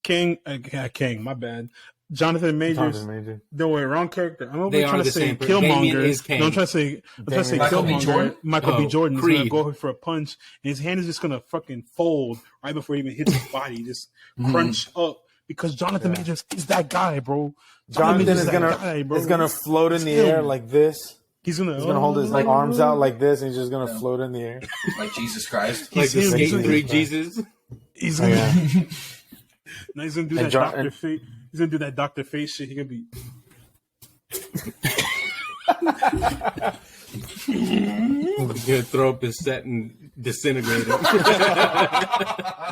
King, my bad. Jonathan Majors. Don't worry, wrong character. I'm trying to say Killmonger. No, I'm trying to say Killmonger. Michael B. Jordan is going to go for a punch, and his hand is just going to fucking fold right before he even hits his body. Just crunch up. Because Jonathan Majors is that guy, bro. Jonathan is gonna float in the air like this. He's gonna hold his arms out like this, and he's just gonna float in the air. Like Jesus Christ. Like the Skate 3 Jesus. He's gonna now he's gonna do that Dr. Fate. He's gonna do that Dr. Fate shit. He's gonna be he's gonna throw up his set and disintegrate it.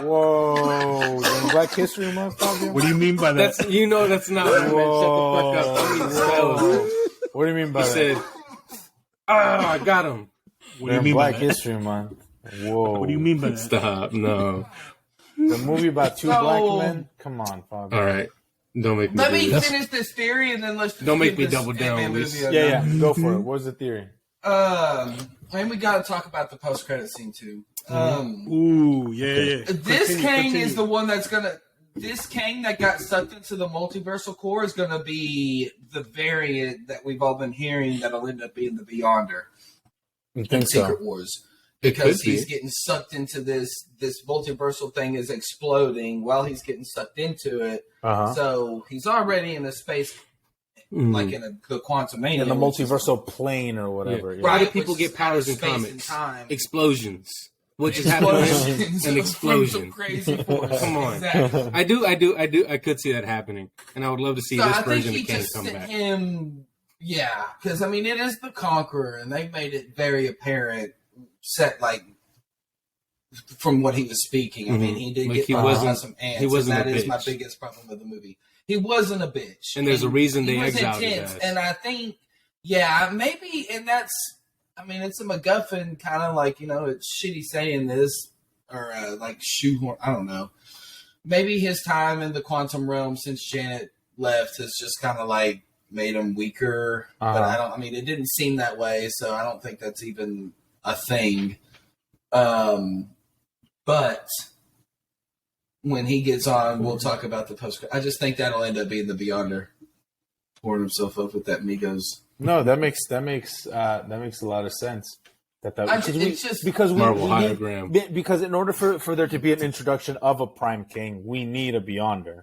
Whoa! Black History Month. What do you mean by that? That's not what I meant. Shut the fuck up. What do you mean by that? He said, I got him. What do you mean Black by History Month. Whoa! What do you mean by that? Stop! No. The movie about two black men. Come on, Father. All right. Don't make me. Let me finish this theory and then let's. Don't make me double down, Luis. Yeah. Go for it. What's the theory? And we got to talk about the post-credit scene too. Ooh, yeah. This Kang is the one that's gonna. This Kang that got sucked into the multiversal core is gonna be the variant that we've all been hearing that'll end up being the Beyonder in Secret Wars. Because he's getting sucked into this multiversal thing is exploding while he's getting sucked into it. So he's already in a space like in the Quantumania. In the multiversal plane or whatever. Yeah. Why do people get powers in comics? Explosions. Which is happening an explosion. Crazy Come on. Exactly. I could see that happening. And I would love to see this version of Kang come back. Yeah, because it is the Conqueror, and they've made it very apparent. Set like from what he was speaking. I mean, he did get by some ants. He wasn't and that a bitch. is my biggest problem with the movie. He wasn't a bitch. And there's a reason they exiled his ass. And I think, maybe, and that's, I mean, it's a MacGuffin, kind of like, it's shitty saying this, or like shoehorn, I don't know. Maybe his time in the quantum realm since Janet left has just kind of like made him weaker. But it didn't seem that way, so I don't think that's even a thing. But when he gets on, we'll talk about the post. I just think that'll end up being the Beyonder pouring himself up with that Migos. No, that makes a lot of sense. Because in order for there to be an introduction of a Prime King, we need a Beyonder.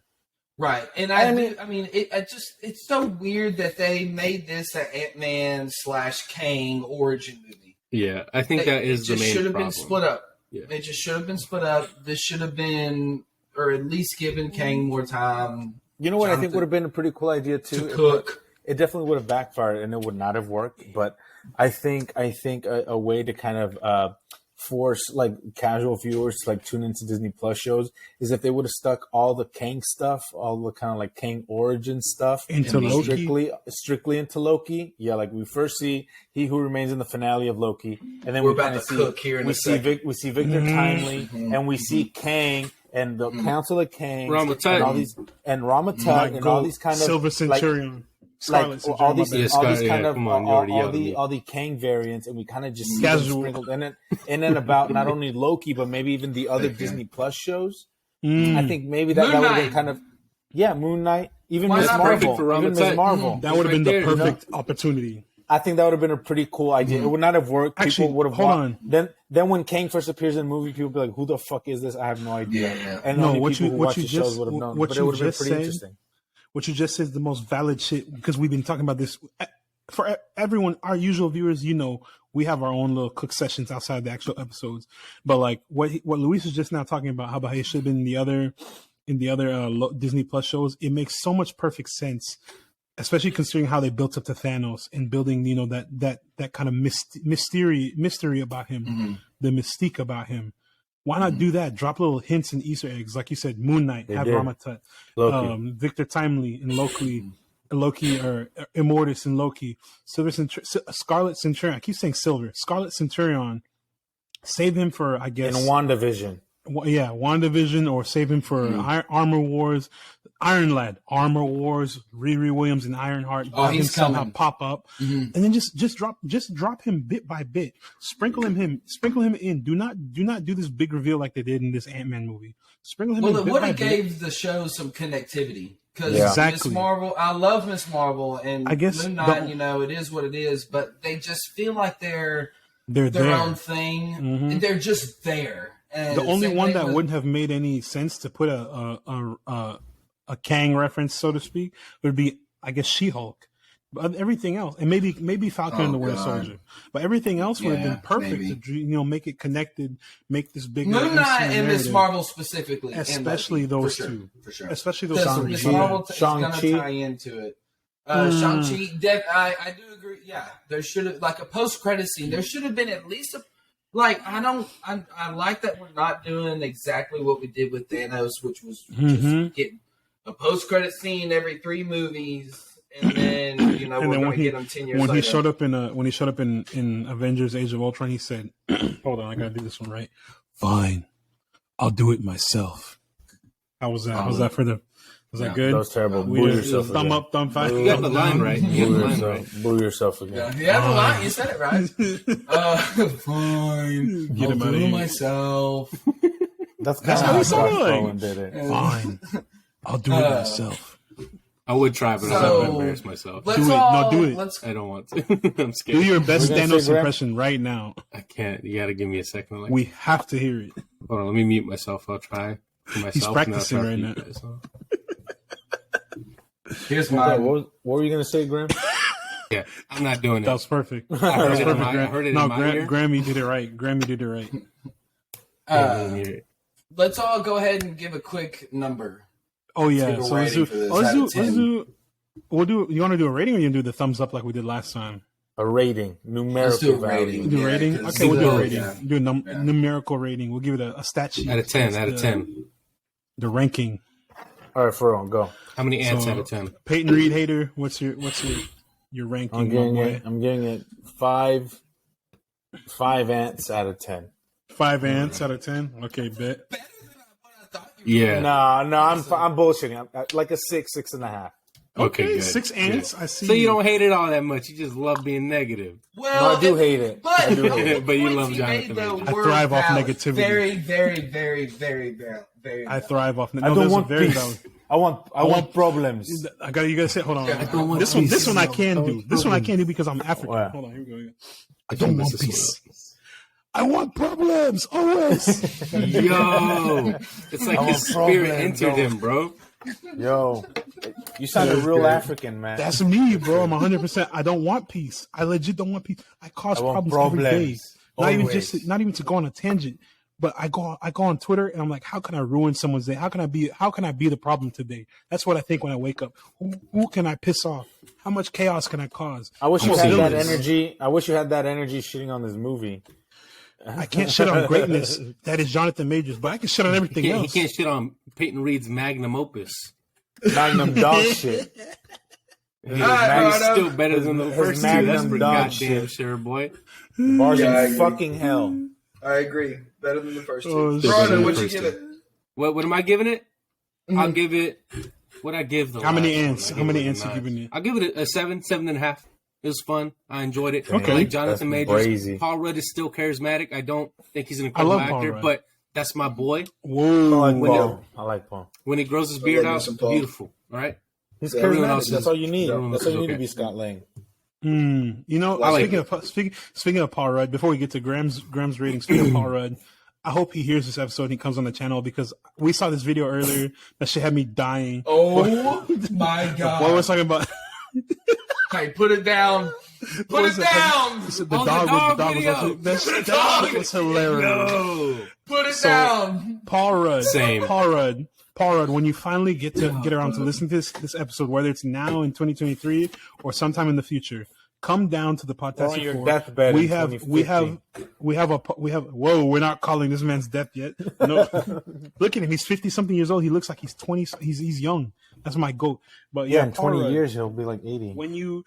Right, and it's so weird that they made this an Ant-Man / Kang origin movie. Yeah, I think that is the main problem. It should have been split up. Yeah. It just should have been split up. This should have been, or at least given Kang more time. You know what I think would have been a pretty cool idea too? To cook. It definitely would have backfired and it would not have worked. But I think a way to kind of force like casual viewers to like tune into Disney Plus shows is if they would have stuck all the Kang stuff, all the kind of like Kang origin stuff into Loki, strictly into Loki. Yeah, like we first see He Who Remains in the finale of Loki, and then we're about to cook here in a second. We see Victor Timely, and we see Kang and the Council of Kang, Rama-Tut, and all these, and Rama-Tut, and all these kind of Silver Centurion. Like all these kind of all the Kang variants, and we kind of just see them sprinkled in it, and then about not only Loki but maybe even the other Disney Plus shows. I think maybe that would have been kind of Moon Knight, even Ms. Marvel, that would have been the perfect opportunity. I think that would have been a pretty cool idea. It would not have worked. People would have hold on. Then when Kang first appears in the movie, people would be like, "Who the fuck is this? I have no idea." Yeah. And no, what you just would have known. But it would have been pretty interesting. What you just said is the most valid shit because we've been talking about this for everyone. Our usual viewers, we have our own little cook sessions outside the actual episodes. But like what Luis was just now talking about, how about it should have been in the other Disney Plus shows. It makes so much perfect sense, especially considering how they built up to Thanos and building, that kind of mystery about him, the mystique about him. Why not do that? Drop little hints and Easter eggs, like you said. Moon Knight, have Rama-Tut, Victor Timely in Loki, or Immortus in Loki, Scarlet Centurion. I keep saying Silver. Scarlet Centurion. Save him for, I guess, in WandaVision. Yeah, WandaVision, or save him for Armor Wars, Iron Lad, Armor Wars, Riri Williams and Ironheart. He's somehow pop up, and then just drop him bit by bit. Sprinkle him in. Do not do this big reveal like they did in this Ant-Man movie. Sprinkle him in. Well, it gave the show some connectivity because Miss Marvel. I love Miss Marvel, and I guess Moon Knight. It is what it is, but they just feel like they're their own thing, and they're just there. And the only one that wouldn't have made any sense to put a Kang reference, so to speak, would be, I guess, She-Hulk. But everything else, and maybe Falcon and the Winter Soldier, but everything else would have been perfect to make it connected, make this big Moon Knight and Miss Marvel specifically, especially those two, for sure. Especially those Miss Marvel is going to tie into it. Shang-Chi, I do agree. Yeah, there should have, like, a post-credit scene. There should have been at least a. Like, I like that we're not doing exactly what we did with Thanos, which was just getting a post-credit scene every 3 movies, and then we're going to get them 10 years later. When he showed up in Avengers: Age of Ultron, he said, "Hold on, I got to do this one right. Fine, I'll do it myself." How was that? Was that for the? Was that good? That was terrible. Boo yourself thumb again. up, thumb five. You got the line right. Boo yourself again. Yeah, the line. You said it right. Fine. Get him out of here. Myself. That's how he sounded. Did it. Fine. I'll do it myself. I would try, but I'm not going to embarrass myself. Do it. I don't want to. I'm scared. Do your best Thanos impression right now. I can't. You got to give me a second. We have to hear it. Hold on. Let me mute myself. I'll try. He's practicing right now. Here's my. What were you gonna say, Graham? Yeah, I'm not doing it. That was perfect. I heard it in my ear. Grammy did it right. Grammy did it right. Let's all go ahead and give a quick number. Oh yeah. So let's do. We'll do. You want to do a rating, or you do the thumbs up like we did last time? A rating, numerical value. Do rating? Okay, we'll do a rating. Yeah. Do a numerical rating. We'll give it a stat sheet. Out of 10. Out of 10. The ranking. All right, for on go. How many ants out of 10? Peyton Reed hater. What's your ranking? I'm giving it 5 ants out of 10. 5 ants out of 10. Okay, bet. Yeah. No, I'm bullshitting. I'm like a 6.5. Okay, good. 6 ants. Good. I see. So you don't hate it all that much. You just love being negative. Well, no, I do hate it. But you love Jonathan. I thrive off negativity. Very, very, very, very, very. I thrive off. I don't want peace. I want problems. You gotta say. Hold on. I don't want this one I can do. This one I can't do because I'm African. Wow. Hold on. Here we go. I don't want peace. I want problems always. Yo, it's like his spirit entered him, bro. Yo, you sound a real African, man. That's me, bro. I'm 100%. I don't want peace. I legit don't want peace. I cause problems every day. Not even to go on a tangent, but I go on Twitter and I'm like, how can I ruin someone's day? How can I be the problem today? That's what I think when I wake up. Who can I piss off? How much chaos can I cause? I wish you had that energy. I wish you had that energy shitting on this movie. I can't shit on greatness. That is Jonathan Majors, but I can shit on everything else. He can't shit on Peyton Reed's magnum opus. Magnum dog shit. He's still better than the first two. That's for goddamn sure, boy. Bars in fucking hell. I agree. Better than the first two. Brandon, what you give it? What am I giving it? I'll give it. What I give them? How many ants? How many ants you giving it? I'll give it a 7.5. It was fun. I enjoyed it. Okay. I like Jonathan Majors. Paul Rudd is still charismatic. I don't think he's an incredible actor, but that's my boy. Whoa. I like Paul. When he grows his beard out, beautiful. All right? He's charismatic. That's all you need. That's all you need to be Scott Lang. You know, speaking of Paul Rudd, before we get to Graham's rating, speaking of Paul Rudd, I hope he hears this episode and he comes on the channel because we saw this video earlier that shit had me dying. Oh my God. What was talking about? Okay, put it down. Put it down. The dog was hilarious. No. Put it down. Paul Rudd. Same. Paul Rudd, when you finally get around to listen to this episode, whether it's now in 2023 or sometime in the future, come down to the podcast. We have. Whoa, we're not calling this man's death yet. No, look at him. He's 50 something years old. He looks like he's 20. He's young. That's my goat. But yeah, in 20 years he'll be like 80. When you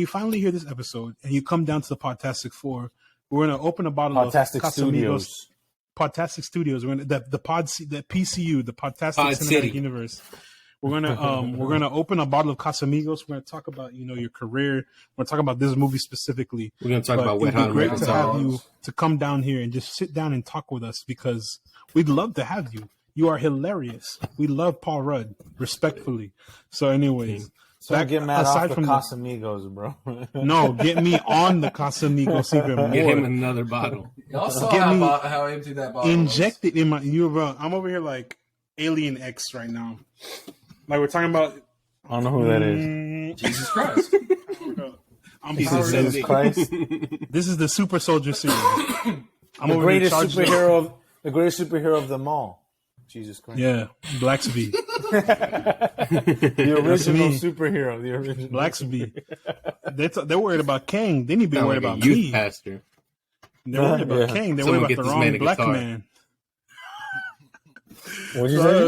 finally hear this episode and you come down to the Podtastic 4, we're gonna open a bottle of Casamigos. Podtastic Studios. We're gonna the PCU, the Podtastic Cinematic Universe. We're gonna open a bottle of Casamigos. We're gonna talk about your career. We're gonna talk about this movie specifically. We're gonna talk about Wet Hot. It'd be great to have you to come down here and just sit down and talk with us because we'd love to have you. You are hilarious. We love Paul Rudd, respectfully. So, anyways, so get mad off the Casamigos, bro. No, get me on the Casamigos even more. Get him another bottle. Y'all saw how empty that bottle inject it in my. I'm over here like Alien X right now. Like we're talking about. I don't know who that is. Jesus Christ. Jesus Christ. This is the Super Soldier series. The greatest superhero of them all. Jesus Christ. Yeah, Blacksby. The original superhero. The original Blacksby. They're worried about Kang. They need to be worried about youth me. Pastor. They're worried about Kang. They're worried about the wrong black man. What'd you say?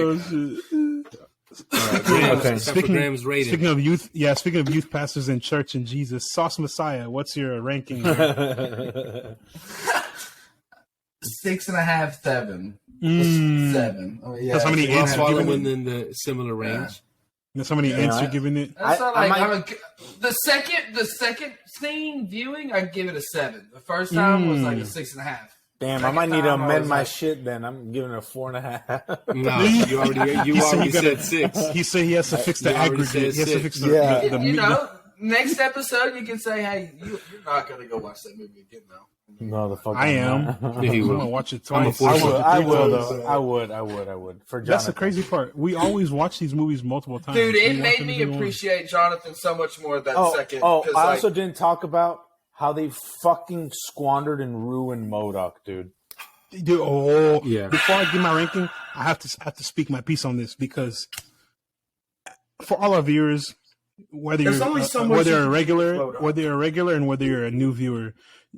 Okay. Speaking of youth pastors in church and Jesus, Sauce Messiah, what's your ranking? 6.5, 7. 7. Oh, yeah. That's how many ants you're giving it? In the similar range. That's how many ants you're giving it? That's not like the second scene viewing, I'd give it a 7. The first time was like a 6.5. Damn, I might need to amend my shit then. I'm giving it a 4.5. No, you already said 6. He said he has to fix the aggregate. He has to fix the next episode you can say, hey, you're not going to go watch that movie again, though. No, the fuck I am. I'm gonna watch it twice. I would. For Jonathan. That's the crazy part. We always watch these movies multiple times. Dude, it made me appreciate Jonathan so much more that second. I also didn't talk about how they fucking squandered and ruined MODOK, dude. Yeah. Before I give my ranking, I have to speak my piece on this because for all our viewers, whether you're a regular and whether you're a new viewer,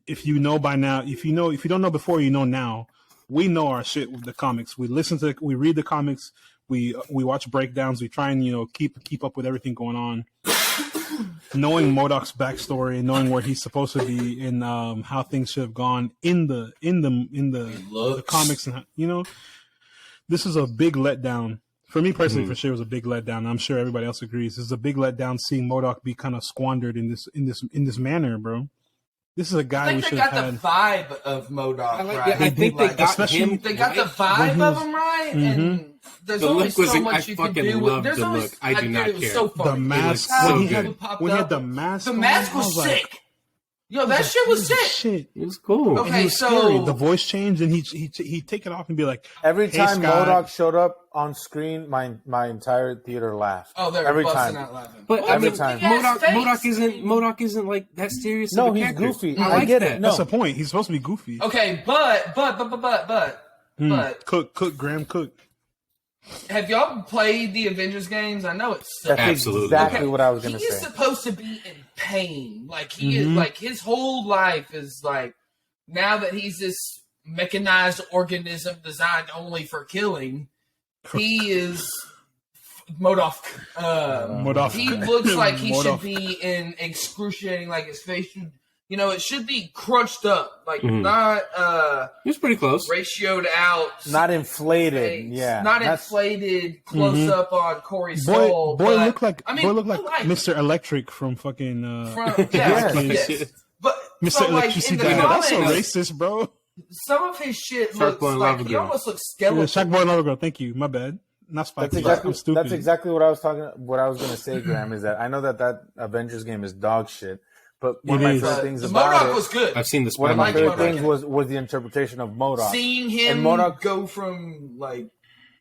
if you know by now, if you don't know before, you know now. We know our shit with the comics. We read the comics. We watch breakdowns. We try and keep up with everything going on. Knowing MODOK's backstory, knowing where he's supposed to be, and how things should have gone in the comics, and this is a big letdown for me personally. For sure, it was a big letdown. I'm sure everybody else agrees. This is a big letdown seeing MODOK be kind of squandered in this manner, bro. This is a guy. I think they got the vibe of MODOK right. I think they got him. They got the vibe of him right, and there's only so much you can do. There's the look. I do not care. So the mask. When he had the mask. The mask was sick. Yo, that shit was sick. Shit, it was cool. Okay, was scary. The voice changed, and he take it off and be like, every time MODOK showed up on screen, my entire theater laughed. Oh, they're every busting time. out laughing. But every time, MODOK isn't like that serious. No, he's goofy. I get it. That's the point. He's supposed to be goofy. Okay, but Graham Cook. Have y'all played the Avengers games? I know it's that's exactly what I was going to say. He is supposed to be in pain. Like he is, like his whole life is like, now that he's this mechanized organism designed only for killing, he is MODOK. He looks like he should be in excruciating, like his face should, it should be crunched up, like not he was pretty close, ratioed out, not inflated, face. Not inflated, close up on Corey's soul. Boy looked like Mr. Electric from fucking yes. But Mr. Electricity. That's so racist, bro. Some of his shit looks like he almost looks skeletal. Shark Boy and Lava Girl. Thank you. My bad. Not Spike. That's exactly what I was talking. What I was going to say, Graham, is that I know that Avengers game is dog shit. But one of my favorite things about it was good. I've seen this. One of my favorite things was the interpretation of MODOK. Seeing him go from like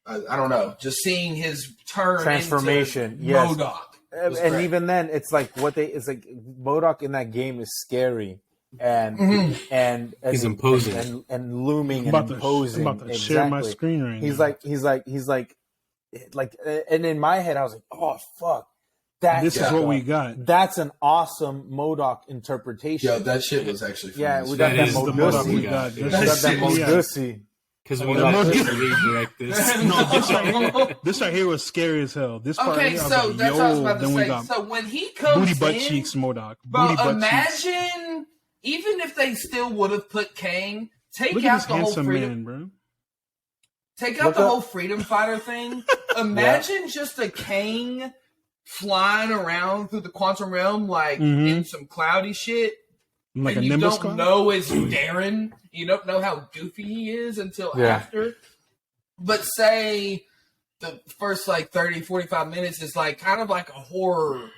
I don't know, just seeing his transformation, into MODOK. And even then, it's like it's like MODOK in that game is scary and he's imposing and looming and imposing. I'm about to share my screen right now. He's like, and in my head, I was like, oh fuck. This is what we got. That's an awesome MODOK interpretation. Yeah, that shit was actually fun. Yeah, we got that MODOK. We got that MODOK. Because we redirect this. No, this right here was scary as hell. This part okay, so that's what I was about to say. So when he comes booty butt cheeks MODOK. But imagine, even if they still would have put Kang, take out the whole freedom. Bro. Take out the whole freedom fighter thing. Imagine just a Kang flying around through the quantum realm like in some cloudy shit. Like and you don't know it's Darren. You don't know how goofy he is until after. But say the first like 30, 45 minutes is like kind of like a horror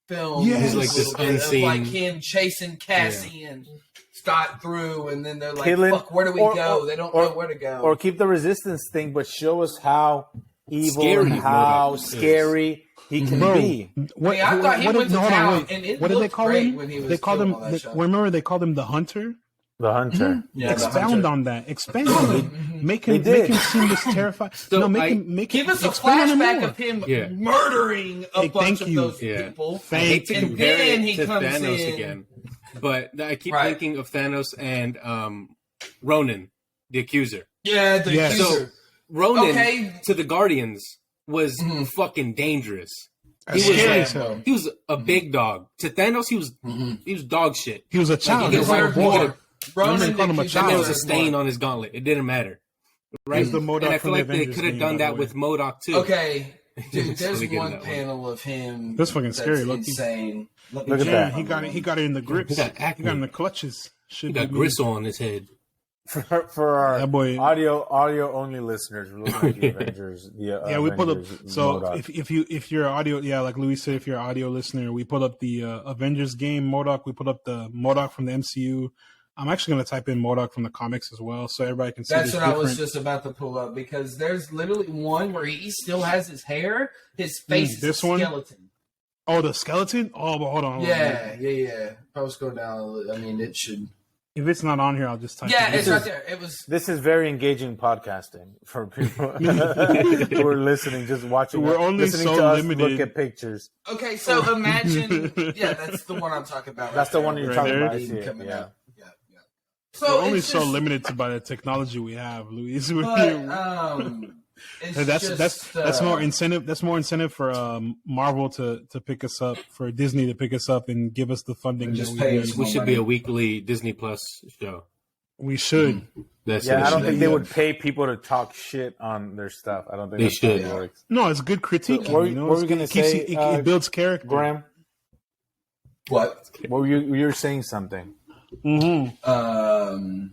film. Yeah, like this unseen, like him chasing Cassie and Scott through, and then they're like, "Fuck, where do we go?" They don't know where to go. Or keep the resistance thing, but show us how evil and how scary he can be. I thought he went to town, and it looked great when he was doing all that shit. Remember they called him the Hunter? The Hunter. Yeah, expound on that. Expand on it. Make him seem this terrified. So give us a flashback of him murdering a bunch of those people. I hate to compare it to Thanos again, but I keep thinking of Thanos and Ronan, the Accuser. Yeah, the Accuser. So Ronan to the Guardians was fucking dangerous. He was a big dog. To Thanos, he was dog shit. He was a child. He was a boy. Ronan called him a child. There was a stain on his gauntlet. It didn't matter. Right? The and I feel like they could have done that with MODOK too. Okay. Dude, there's one panel of him. That's fucking scary. Insane. Look at that. He got it in the grips. He got it in the clutches. He got gristle on his head. For our audio only listeners, we're looking at the Avengers. We pulled up. So MODOK. if you're audio, like Louis said, if you're an audio listener, we pulled up the Avengers game MODOK. We put up the MODOK from the MCU. I'm actually going to type in MODOK from the comics as well, so everybody can see. That's what I was just about to pull up, because there's literally one where he still has his hair. His face is a skeleton. Oh, the skeleton? Oh, but hold on. Yeah. If I was going down, I mean, it should. If it's not on here, I'll just type it. Yeah, it's right there. It was. This is very engaging podcasting for people who are listening, just watching. We're only listening so to us limited. look at pictures. Okay, so imagine. Yeah, that's the one I'm talking about. That's the one you're Right talking there. about. I see it. Yeah. So We're only it's so just, limited by the technology we have, Luis. But, That's more incentive. That's more incentive for Marvel to pick us up, for Disney to pick us up and give us the funding. Just that pay we us need. We should be a weekly Disney Plus show. We should. That's Yeah, it. I don't think they would pay people to talk shit on their stuff. I don't think They that's how should. it works. No, it's good critique. What you know, were we gonna say? It builds character. Graham, what? what were you were saying something? Mm-hmm.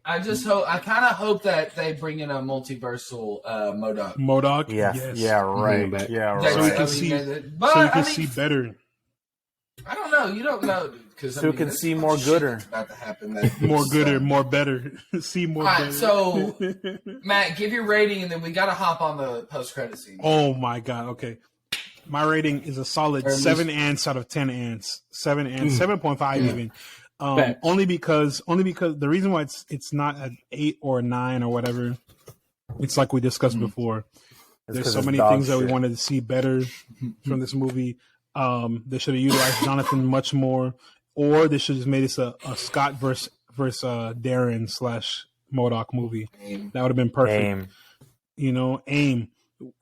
I just hope. I kind of hope that they bring in a multiversal MODOK. MODOK. Yeah, Yes. yeah, right, Bring it yeah, That's- So we right. can I see. mean, but, So you can I mean, see better. I don't know. You don't know, dude. Because So we can see more gooder. About to happen. That More gooder, more better. See more All better. right, so Matt, give your rating, and then we got to hop on the post-credit scene. Oh my god. Okay. My rating is a solid Or at 7 ants out of 10 ants. 7 ants, 7.5 even. Facts. Only because the reason why it's not an 8 or a 9 or whatever. It's like we discussed before. There's 'cause so it's many dog things that we shit. wanted to see better from this movie. They should have utilized Jonathan much more, or they should have just made this a Scott versus Darren / MODOK movie. That would have been perfect. Aim. You know, AIM.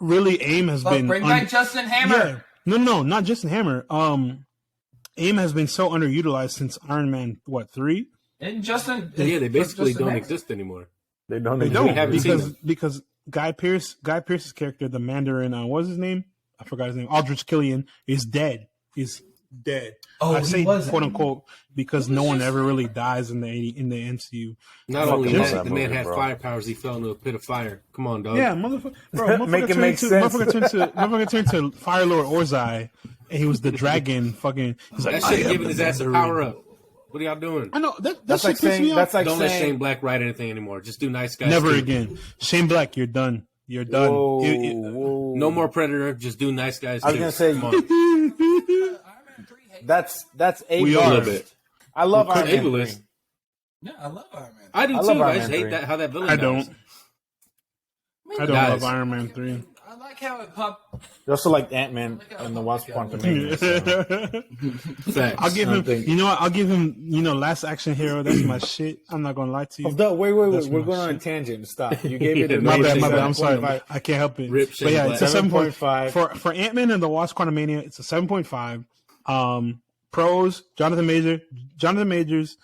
Really, AIM has been Bring back Justin Hammer. Yeah. No, not Justin Hammer. AIM has been so underutilized since Iron Man 3? And Justin. Yeah, they basically Justin don't Hammer. exist anymore. They don't. They exist. don't haven't seen them. because Guy Pearce's character, the Mandarin, what was his name? I forgot his name. Aldrich Killian is dead. He's dead. Oh, I he say wasn't. quote unquote because no one ever really dies in the MCU. Not Fuck only him that, up the that man movie, had bro. fire powers. He fell into a pit of fire. Come on, dog. Yeah, motherfucker, bro. Make it make sense. Motherfucker turned to Fire Lord Orzai, and he was the dragon. Fucking, he's like, That shit giving his ass a power up. What are y'all doing? I know that That's shit like pissed saying. me off. That's like Don't let saying. Shane Black write anything anymore. Just do nice guys. Never too. again. Shane Black, you're done. You're done. Whoa, You- whoa. No more Predator. Just do nice guys. I was too. gonna say Come on. that's ableist. We A are. little bit. I love Iron Man Ableist. 3. Yeah, I love Iron Man. I do I too. love I Iron just Man hate 3. that how that villain. I dies. don't. I don't Guys. love Iron Man 3. I like how it popped. You also like Ant-Man and the Wasp: Quantumania. So. Facts. I'll give him. Something. You know what? I'll give him. Last Action Hero. That's my shit. I'm not gonna lie to you. Wait. That's We're my going on a shit. tangent. Stop. You gave it a My bad. 7.5. I'm sorry. I can't help it. Rip But yeah, Shane it's a Black. 7.5 for Ant-Man and the Wasp: Quantumania. It's a 7.5. Pros: Jonathan Majors,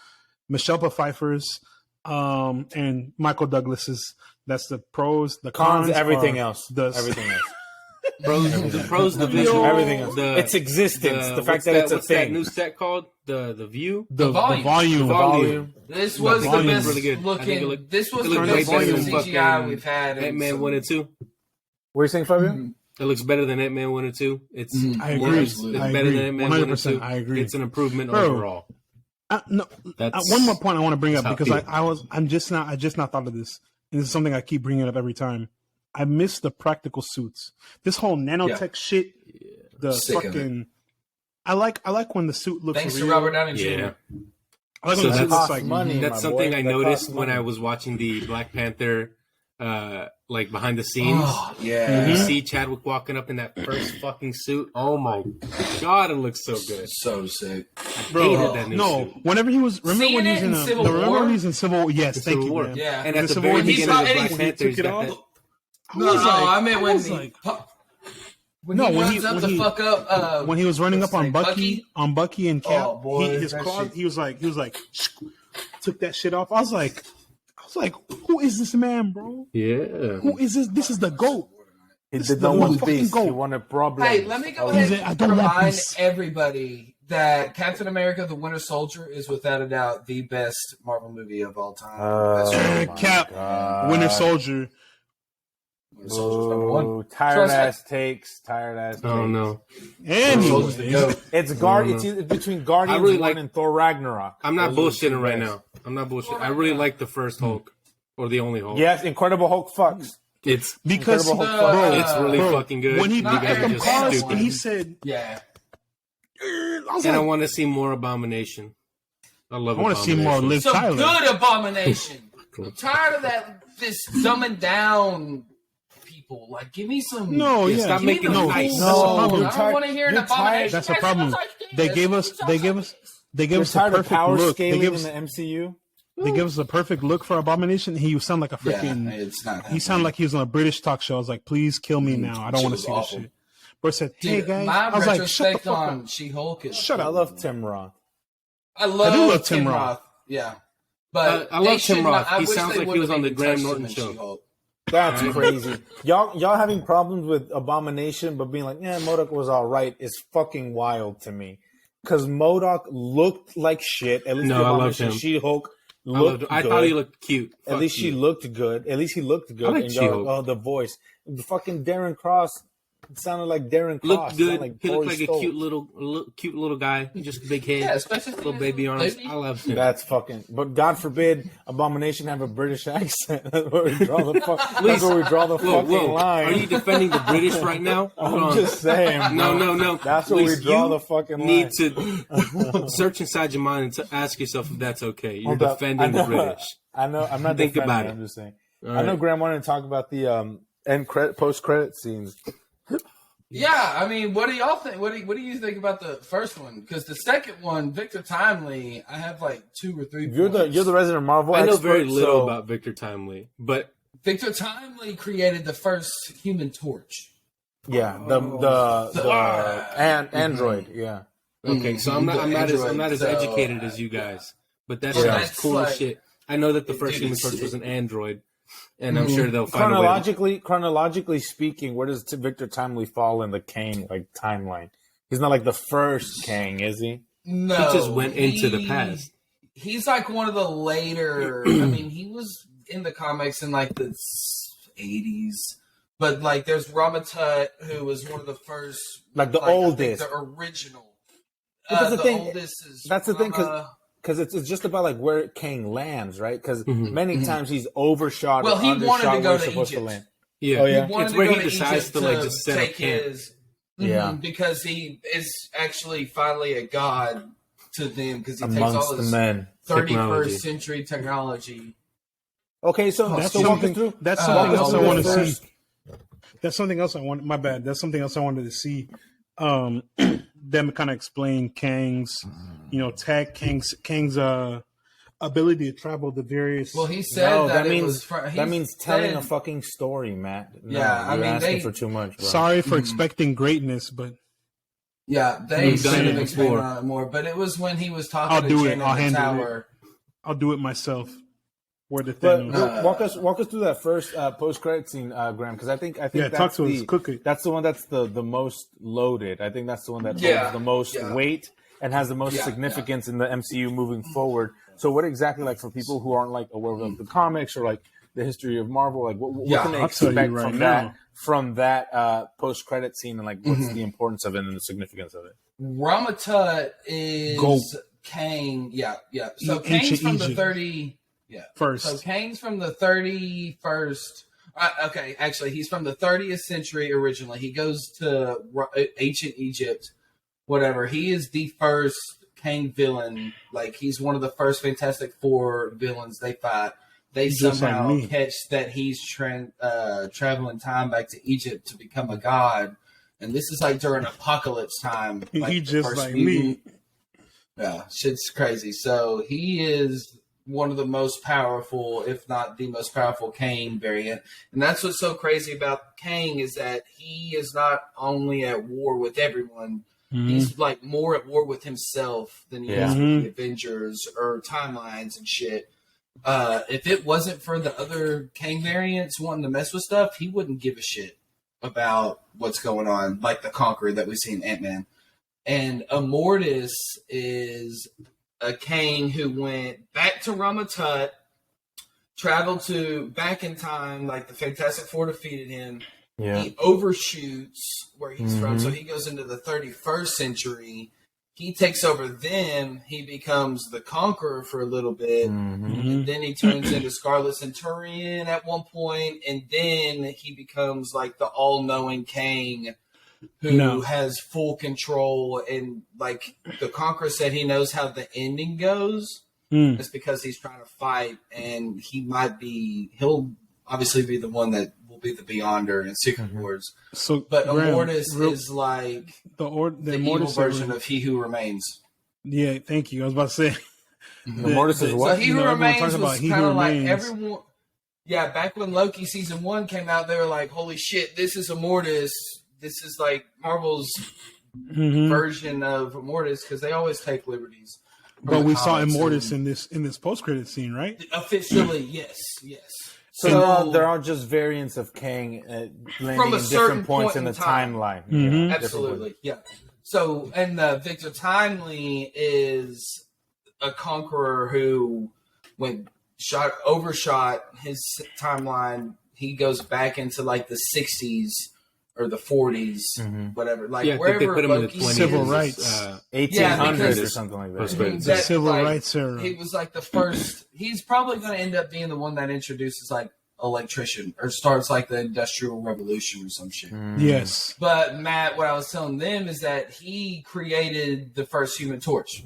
Michelle Pfeiffer's, and Michael Douglas's. That's the pros. The Cons, everything are else. The, Everything else. The pros, the visual, Everything else. the- Its existence. The fact what's that it's a what's that thing. new set called? The view. the volume. volume. Volume. This was the volume best really good. I think looking. it looked- This was it the looked best way better looking than CGI fucking we've had. in Ant-Man some- 1 and 2. What are you saying, Fabio? It looks better than Ant-Man 1 and 2. It's I agree. It's I better agree. than Ant-Man 1 and 2. 100%. I agree. It's an improvement Bro. overall. No, That's one more point I want to bring up how I because feel. I just not thought of this, and this is something I keep bringing up every time. I miss the practical suits. This whole nanotech shit. The Sick of fucking. I like when the suit looks. Thanks to real. Robert Downey Jr. Yeah. I like So when the suit that's- looks like money. That's my something boy. I That noticed costs when money. I was watching the Black Panther, like behind the scenes. Oh, yeah. You see Chadwick walking up in that first fucking suit. Oh my god, it looks so good. So sick. Hated that new No, suit. whenever he was remember Seeing when he's it in in Civil remember War? when he's in Civil. Yes, The thank Civil you, War. man. Yeah. And The at the Civil very War, beginning he's of the not- Black he Panther, took he's it got off. that. No, I meant when was he like- when No, he when runs he- up when the he- fuck up. When he was running what's up his on name, Bucky and Cap, Oh, boy, his that claw, shit- he was like took that shit off. I was like, who is this man, bro? Yeah. Who is this? This is the GOAT. He This did is the not want fucking peace. goal. He wanted problems. Hey, let me go He's ahead a- I and don't like remind this. everybody that Captain America: The Winter Soldier is without a doubt the best Marvel movie of all time. Best Oh, my Cap, God. Winter Soldier. Winter Soldier's number one. Oh, tired ass takes. Tired ass takes. Oh no. Soldier's the Anyway, goat. It's it's between Guardians I really 1 like- and Thor Ragnarok. I'm not Those are the two bullshitting right best. now. I'm not bullshitting. I really like the first Hulk, or the only Hulk. Yes, Incredible Hulk fucks. It's because Incredible Hulk bro, it's really bro, fucking good. when he You Not picked guys up are them just cards stupid. and he said, Yeah. I was And I like, want to see more Abomination. I love. I want to see more Liv Tyler. Good Abomination. I'm tired of this dumbing down people. Like, give me some. No, yeah. Stop making no. nice. No, I don't want to hear an Abomination. That's the problem. They gave us the perfect power look. Scaling in the MCU. They give us a perfect look for Abomination. He sound like a freaking. Yeah, it's not. He sounded like he was on a British talk show. I was like, please kill me now. I don't want to see this shit. Bro said, "Hey guys," my I was like, "Shut the retrospect fuck on up." She-Hulk is. Shut up. I love Tim Roth. I do love Tim Roth. Yeah, but I love Tim Roth. He sounds like he was on the Graham Norton show. That's crazy. Y'all having problems with Abomination, but being like, yeah, MODOK was all right is fucking wild to me. Because MODOK looked like shit. At least I loved him. She-Hulk looked good. I thought he looked cute. At least she looked good. At least he looked good. I like and She-Hulk. oh, the voice. The fucking Darren Cross sounded like Darren Cross. Looked good. Like he looked like Stokes. a cute little guy. Just big head. Yeah, especially little baby arms. I love him. That's fucking. But God forbid, Abomination have a British accent. That's where we draw the fucking line. Are you defending the British right now? I'm just saying. No. That's where we draw the fucking line. Need to search inside your mind and to ask yourself if that's okay. You're defending the British. I know. I'm not Think defending about it. it. I'm just saying. All I know right. Graham wanted to talk about the post credit scenes. Yeah, I mean, what do y'all think? What do you think about the first one? Because the second one, Victor Timely, I have like 2 or 3. You're the resident Marvel. I know expert, very little so about Victor Timely, but Victor Timely created the first Human Torch. yeah, the android. Yeah, okay. So I'm not as educated as you guys, but that sounds cool as shit. I know that the first Human Torch was an android, and I'm sure they'll find a way. Chronologically speaking, where does Victor Timely fall in the Kang timeline? He's not like the first Kang, is he? No, he just went into the past. He's like one of the later. I mean, he was in the comics in like the 80s, but like there's Ramatut, who was one of the first, like the oldest, the original. That's the thing. Oldest is that's the thing because it's just about like where Kang lands, right? Because many times he's overshot. Well, or he wanted to go to supposed Egypt. To land. Yeah, oh, yeah. It's where he decides to like just set up camp. Yeah, because he is actually finally a god to them because he amongst takes all his the men. 31st century technology. Okay, so That's so something. through. That's something else I want to see. That's something else I want. My bad. That's something else I wanted to see. Them kind of explain Kang's, Kang's ability to travel the various. Well, he said that means telling a fucking story, Matt. No, yeah, I mean, asking for too much. Bro. Sorry for expecting greatness, but yeah, they done it explain before. on it more. But it was when he was talking I'll to do Jen it. I'll in the handle tower. it. I'll do it myself. Where the But thing. walk us through that first post credit scene, Graham, because I think that's talk to us. Cook it. That's the one that's the most loaded. I think that's the one that holds the most weight and has the most significance in the MCU moving forward. So, what exactly, like for people who aren't like aware of the comics or like the history of Marvel, like what can they expect from that post credit scene, and like what's the importance of it and the significance of it? Ramatut is Kang. Yeah. So Kang's from the 30. Yeah. First. So Kang's from the 31st. Okay, actually, he's from the 30th century originally. He goes to ancient Egypt, whatever. He is the first Kang villain. Like, he's one of the first Fantastic Four villains they fight. They somehow catch that he's traveling time back to Egypt to become a god. And this is like during apocalypse time. Like he just like me. Yeah, shit's crazy. So he is one of the most powerful, if not the most powerful Kang variant. And that's what's so crazy about Kang is that he is not only at war with everyone, he's like more at war with himself than he is with the Avengers or timelines and shit. If it wasn't for the other Kang variants wanting to mess with stuff, he wouldn't give a shit about what's going on, like the Conqueror that we see in Ant-Man. And Immortus is a Kang who went back to Ramatut, traveled back in time, like the Fantastic Four defeated him. Yeah. He overshoots where he's from, so he goes into the 31st century. He takes over them. He becomes the Conqueror for a little bit, and then he turns into Scarlet Centurion at one point, and then he becomes like the all-knowing Kang who has full control. And like the Conqueror said, he knows how the ending goes. It's because he's trying to fight, and he'll obviously be the one that will be the Beyonder in Secret Wars. So, but Immortus is like the evil version of He Who Remains. Yeah, thank you. I was about to say. Immortus is what? So He Who Remains was kind of like everyone. Yeah, back when Loki season 1 came out, they were like, "Holy shit, this is Immortus. This is like Marvel's version of Immortus," because they always take liberties. But we saw Immortus in this post-credit scene, right? Officially, yes. So they're all just variants of Kang landing in different points in the timeline. Yeah, absolutely, yeah. So, and Victor Timely is a conqueror who, when overshot his timeline, he goes back into like the 60s or the 40s, whatever. Like wherever they put him Loki in the 20s, civil rights, 1800s or something like that. The civil rights era. He was like the first. He's probably going to end up being the one that introduces like electrician or starts like the Industrial Revolution or some shit. Yes. But Matt, what I was telling them is that he created the first Human Torch.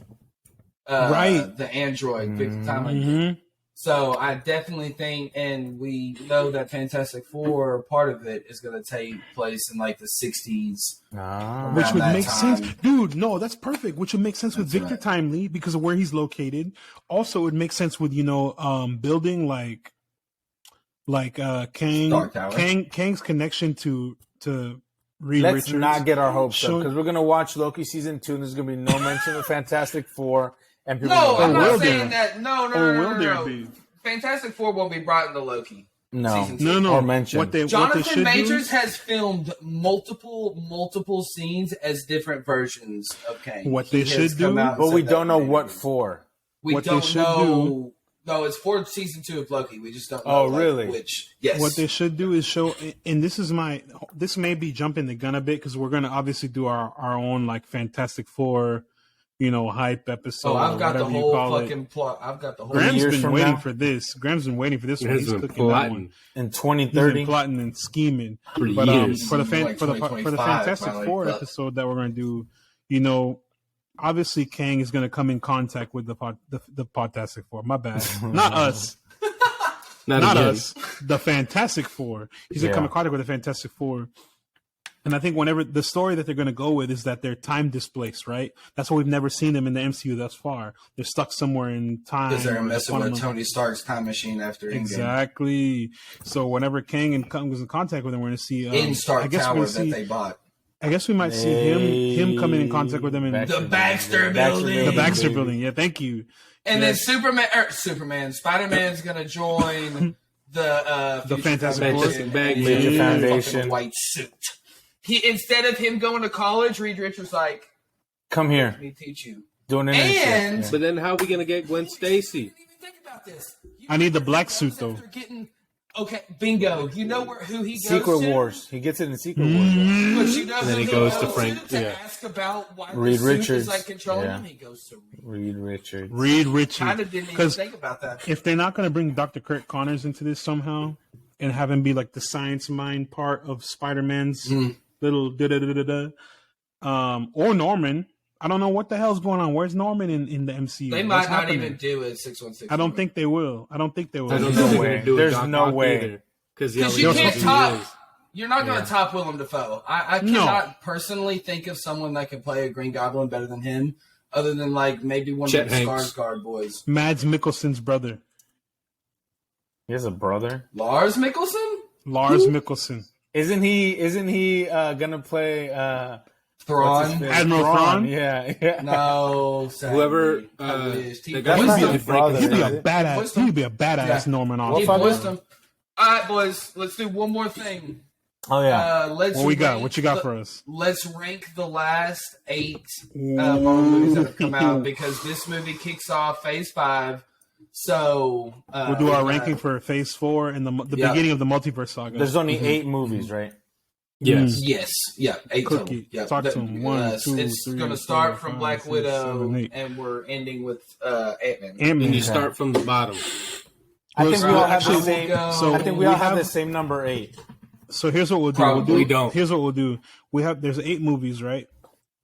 The android, Victor Timely. So I definitely think, and we know that Fantastic Four, part of it is going to take place in like the 60s. Which would make sense. Dude, no, that's perfect. Which would make sense with Victor Timely because of where he's located. Also, it would make sense with, building like Kang's connection to Reed Let's Richards. not get our hopes up because we're going to watch Loki season 2 and there's going to be no mention of Fantastic Four. And people I'm not saying that. No. Fantastic Four won't be brought into Loki. No. Or mentioned. Jonathan Majors has filmed multiple scenes as different versions of Kang. What they should do, but we don't know what for. We don't know. No, it's for season 2 of Loki. We just don't know. Oh, really? Which? Yes. What they should do is show, and this may be jumping the gun a bit because we're going to obviously do our own like Fantastic Four, hype episode. Oh, I've got the whole fucking plot. I've got the whole. Graham's been waiting for this. Graham's been waiting for this one. He's cooking that one in 2030. He's been plotting and scheming. For the Fantastic Four episode that we're going to do, obviously Kang is going to come in contact with the Fantastic Four. My bad, not us. Not us. The Fantastic Four. He's going to come in contact with the Fantastic Four. And I think whenever the story that they're going to go with is that they're time displaced, right? That's why we've never seen them in the MCU thus far. They're stuck somewhere in time. Because they're messing with Tony Stark's time machine after Endgame. Exactly. So whenever Kang comes in contact with them, we're going to see in Stark Tower that they bought. I guess we might see him coming in contact with them in the Baxter Building. The Baxter Building. Yeah, thank you. And then Spider-Man's going to join the Fantastic Four Foundation white suit. Instead of him going to college, Reed Richards like, come here. Let me teach you. Doing it. But then how are we going to get Gwen Stacy? I didn't even think about this. I need the black suit though. Okay, bingo. You know who he goes Secret to? Wars. He gets it in Secret Wars. But you know and then who he goes to Frank. Ask about why Reed Richards is like controlling him. He goes to Reed Richards. Reed Richards. Kind of didn't even think about that. If they're not going to bring Dr. Kurt Connors into this somehow and have him be like the science mind part of Spider-Man's little or Norman. I don't know what the hell's going on. Where's Norman in the MCU? They might not even do it 616. I don't think they will. There's no way. There's no way. Because you can't top. You're not going to top Willem Dafoe. I cannot personally think of someone that can play a Green Goblin better than him, other than like maybe one of the Skarsgård boys. Mads Mikkelsen's brother. He has a brother. Lars Mikkelsen. Mikkelsen. Isn't he gonna play Thrawn? Admiral Thrawn? Yeah. No, sadly. Whoever he'd be a badass. He'd be a badass Norman Osborn. All right, boys. Let's do one more thing. Oh yeah. What you got for us? Let's rank the last 8 Marvel movies that have come out because this movie kicks off Phase 5. So we'll do our ranking for Phase 4 and the beginning of the multiverse saga. There's only 8 movies, right? Yes. Yes. Yeah. 8 Cookie. total. Yeah. Talk to him. 1, 2, it's 3, going to start 4, from 5, Black 6, Widow, 7, 8. and we're ending with Ant-Man. And you start from the bottom. I think we all have the same. So I think we all have the same number 8. So here's what we'll do. Probably don't. Here's what we'll do. There's 8 movies, right?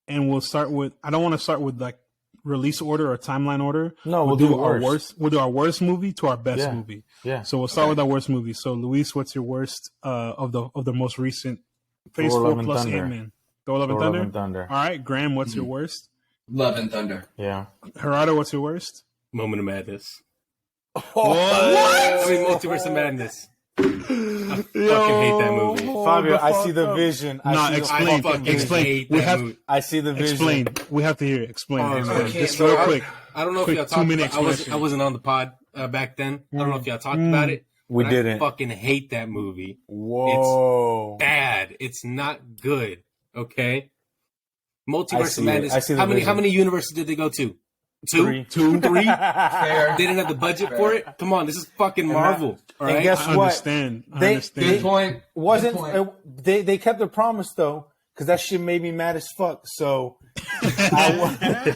And we'll start with. I don't want to start with like release order or timeline order. No, we'll do our worst. We'll do our worst movie to our best movie. Yeah. So we'll start with our worst movie. So Luis, what's your worst of the most recent Phase 4 plus Ant-Man? Thor: Love and Thunder. All right, Graham, what's your worst? Love and Thunder. Yeah. Gerardo, what's your worst? Moment of Madness. What? I mean, Multiverse of Madness. I fucking hate that movie. Fabio, I see the vision. Explain. I see the vision. Explain. We have to hear it. Explain. Just real quick. I don't know if y'all talked about it. I wasn't on the pod back then. I don't know if y'all talked about it. We didn't. I fucking hate that movie. Whoa. It's bad. It's not good. Okay? Multiverse of Madness. How many universes did they go to? Two? Three? Fair. They didn't have the budget for it? Come on, this is fucking Marvel. All right? And guess I what? Understand. Good point. They kept their promise though, because that shit made me mad as fuck. So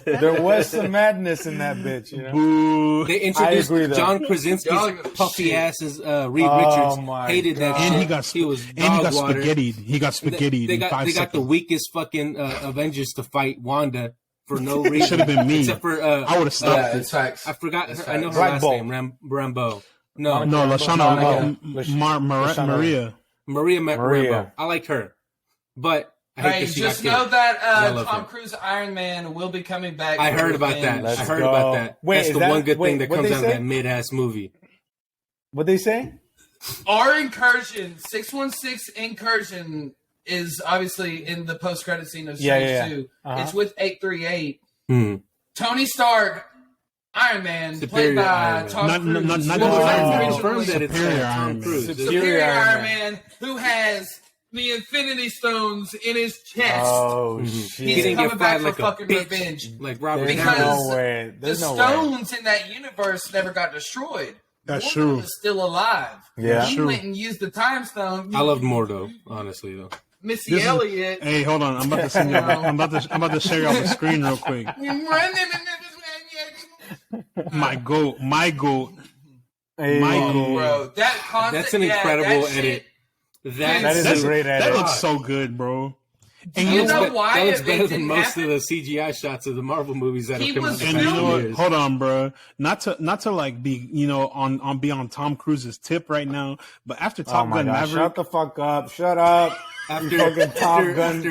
there was some madness in that bitch, you know. Boo. They introduced John Krasinski's puffy asses. Reed Richards hated that shit. And he got spaghettied. He got spaghettied. They got the weakest fucking Avengers to fight Wanda for no reason. It should have been me. Except for I would have stopped it. I forgot. I know her last name. Rambeau. No, Lashana Maria. Rambeau. I like her, but hey, just know that Tom Cruise Iron Man will be coming back. I heard about that. Wait, that's the one good thing that comes out of that mid-ass movie. What'd they say? Our incursion, 616 incursion, is obviously in the post-credit scene of Strange 2. It's with 838. Tony Stark, Iron Man, played by Tom Cruise. Superior Iron Man, who has the Infinity Stones in his chest. Oh, shit. He's coming back for fucking revenge. Like Robert. Because the stones in that universe never got destroyed. That's true. Is still alive. Yeah, he went and used the time stone. I loved Mordo, honestly, though. Missy Elliott. Hey, hold on. I'm about to send you. I'm about to share you off the screen real quick. My goat. Bro, that's an incredible edit. That is a great edit. That looks so good, bro. And you know why? That looks better than most of the CGI shots of the Marvel movies that have come out. And you know what? Hold on, bro. Not to like be, you know, on Tom Cruise's tip right now, but after Top Gun Maverick, shut the fuck up. Shut up. After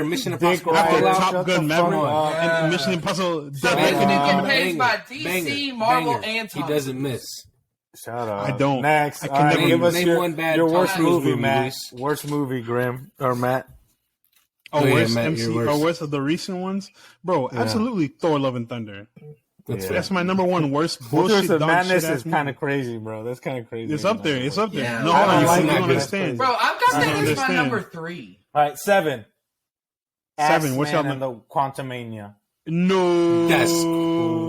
Mission Impossible, Top Gun Maverick, and Mission Impossible, Dead Reckoning paid by DC, Marvel, and Tom. He doesn't miss. Shut up. I don't. Next, I can give us your worst movie, Matt. Worst movie, Grim or Matt. Worst of the recent ones, bro. Yeah. Absolutely, Thor: Love and Thunder. That's my number one worst bullshit. The Madness is kind of crazy, bro. That's kind of crazy. It's up there. It's up there. Yeah, no, I don't understand, bro. I've got that as my number 3. All right, 7. What's your number? The Quantumania. No, that's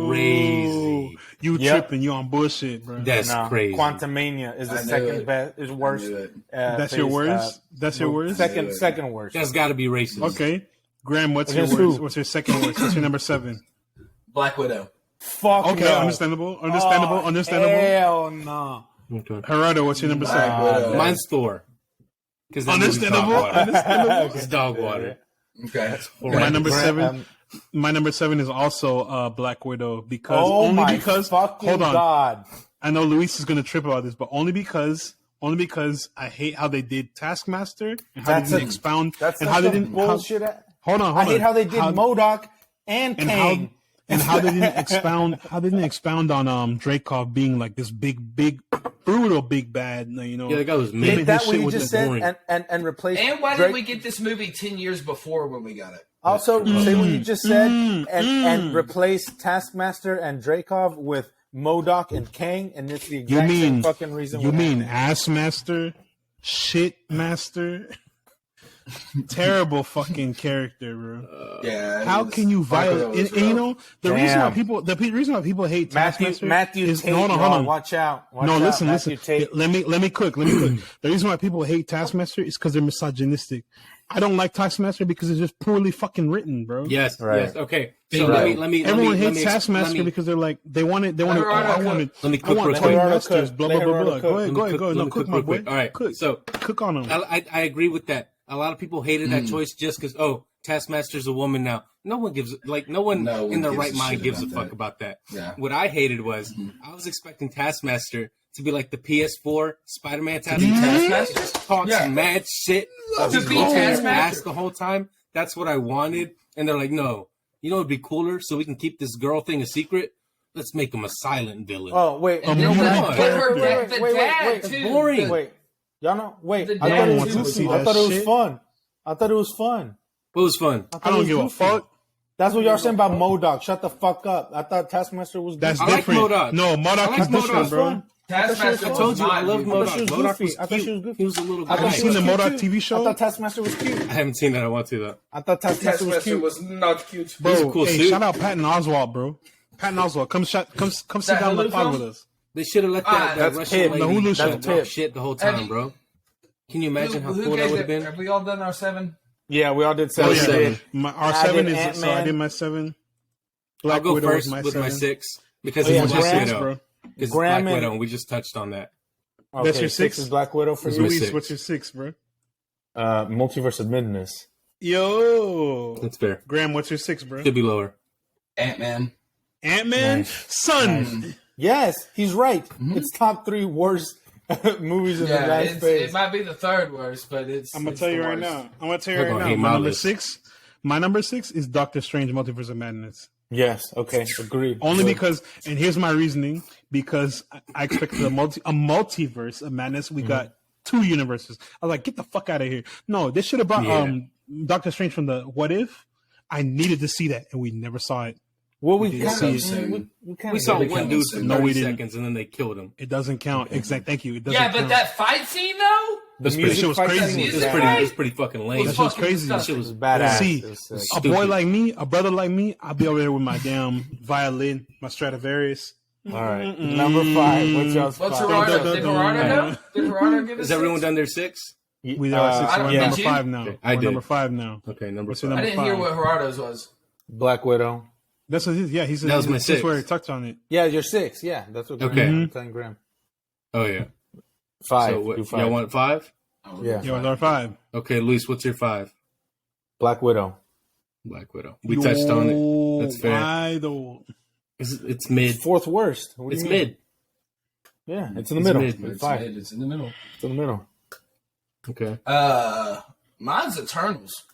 crazy. You tripping? You on bullshit, bro? That's crazy. Quantumania is the second best. Is worst. That's your worst. That's your worst. Second worst. That's got to be racist. Okay, Graham, what's your worst? What's your second worst? What's your number 7? Black Widow. Fuck. Okay, no. Understandable. Hell no. Okay. Gerardo, what's your number 7? Mine's Thor. Understandable. It's dog water. Okay. My number 7. My number 7 is also Black Widow because hold on. God. I know Luis is gonna trip about this, but only because I hate how they did Taskmaster and how they didn't expound and how they didn't bullshit. Hold on. I hate how they did MODOK and Kang. And how they didn't expound on Dreykov being like this big brutal big bad, you know. Yeah, the guy was mad. That what you just said and replace. And why did we get this movie 10 years before when we got it? Also, say what you just said and replace Taskmaster and Dreykov with MODOK and Kang, and it's the exact same fucking reason. You mean Assmaster, Shitmaster? Terrible fucking character, bro. Yeah. How can you violate? And you know the reason why people hate Taskmaster Matthew is Tate, hold on. Watch out. Listen. Tate. Let me cook. The reason why people hate Taskmaster is because they're misogynistic. I don't like Taskmaster because it's just poorly fucking written, bro. Yes. Okay. So let me. Everyone hates Taskmaster because they're like they want it. I wanted. Let me cook. Masters. Blah blah blah blah. Go ahead. No, cook my boy. All right. Cook. So cook on them. I agree with that. A lot of people hated that choice just because Taskmaster's a woman now. No one in their right mind gives a fuck about that. Yeah. What I hated was I was expecting Taskmaster to be like the PS4 Spider-Man Taskmaster. Talks mad shit. To be Taskmaster the whole time. That's what I wanted. And they're like, no. You know, it'd be cooler so we can keep this girl thing a secret. Let's make him a silent villain. Oh wait, and then the dad too. Boring. Wait, y'all know? Wait, I don't want to see that. I thought it was fun. What was fun? I don't give a fuck. That's what y'all saying about MODOK. Shut the fuck up. I thought Taskmaster was. That's I different. Like MODOK. No, MODOK is different, bro. Taskmaster, I told you I love MODOK. MODOK was cute. He was a little guy. Have you seen the MODOK TV show? I thought Taskmaster was cute. I haven't seen that. I want to though. I thought Taskmaster was cute. was not cute. Bro, He's a cool suit. shout out Patton Oswalt, bro. Patton Oswalt, come sit down on the pod with us. They should have let that Russian lady talk shit the whole time, bro. Can you imagine how cool that would have been? Have we all done our 7? Yeah, we all did 7. Our 7 is so I did my 7. I'll go first with my 6 because it's Black Widow. It's Black Widow, and we just touched on that. Okay, that's your 6? Is Black Widow for you? Luis, what's your 6, bro? Multiverse of Madness. Yo, that's fair. Graham, what's your 6, bro? Could be lower. Ant-Man, son. Yes, he's right. It's top 3 worst movies in the last phase. It might be the 3rd worst, but it's. I'm gonna tell you right now. My number 6. My number 6 is Doctor Strange: Multiverse of Madness. Yes. Okay. Agreed. Only because, and here's my reasoning: because I expected a multiverse of madness. We got 2 universes. I was like, get the fuck out of here! No, they should have brought Doctor Strange from the What If. I needed to see that, and we never saw it. Well, we saw one dude for 30 seconds, and then they killed him. It doesn't count. Exactly. Thank you. It doesn't but count. that fight scene though. The shit was crazy. It was pretty fucking lame. That shit was crazy. That shit was badass. See, a boy like me, a brother like me, I'll be over there with my damn violin, my Stradivarius. All right, number 5. What's y'all's 5? Did Gerardo give us? Has everyone done their 6? We are 6. We're number 5 now. I did. Number 5 now. Okay, number 5. I didn't hear what Gerardo's was. Black Widow. That's what it is. Yeah, that was my 6. Where he touched on it. Yeah, your 6. Yeah, that's what. Okay. Telling Graham. Oh yeah. 5. So what, y'all want 5? Yeah. Yeah, our 5. Okay, Luis, what's your 5? Black Widow. We touched on it. That's fair. It's mid. 4th worst. It's mid. Yeah, it's in the middle. It's in the middle. It's in the middle. Okay. Mine's Eternals.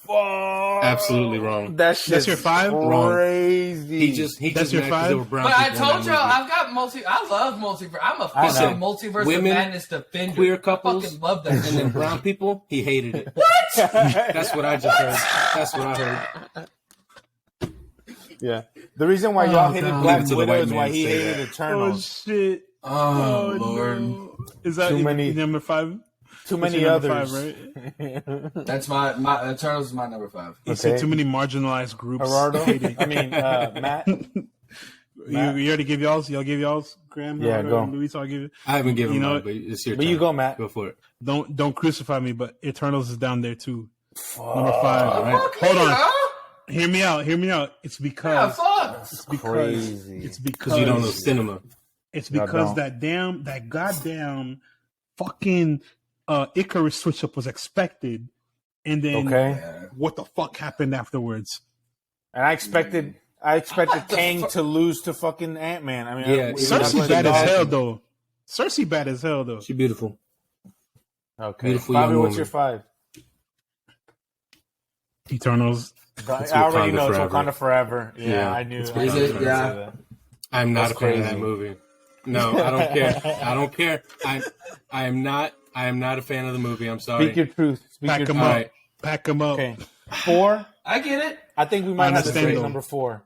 Absolutely wrong. That's your 5. Crazy. He that's just your 5. But I told y'all I've got I love multiverse. I'm a fucking multiverse of madness defender. Queer couples, I fucking love that. And then brown people, he hated it. What? That's what I just heard. That's what I heard. Yeah. The reason why y'all hated Black Widow is why he hated Eternals. Oh shit. Oh Lord. No. Is that too many? Number 5? Too many others. 5, right? That's my Eternals is my number 5. You said too many marginalized groups. Gerardo? Matt? You already give y'all's? Y'all give y'all's? Graham? Yeah, go. Luis, I'll give it. I haven't given mine, but it's your turn. But you go, Matt. Go for it. Don't crucify me, but Eternals is down there too. Number 5. Right? Hold on. Hear me out. It's because crazy. It's because you don't know cinema. It's because that goddamn fucking Icarus switch up was expected, and then what the fuck happened afterwards? And I expected Kang to lose to fucking Ant-Man. I mean, Cersei bad as hell though. Cersei bad as hell though. She's beautiful. Okay, beautiful Bobby, what's woman. your 5? Eternals. I already know it's Wakanda Forever. Yeah, I knew. Is it? Yeah. I'm not a fan of that movie. No, I don't care. I don't care. I am not a fan of the movie. I'm sorry. Speak your truth. Pack them up. Pack them up. Okay. 4. I get it. I think we might have the same number 4.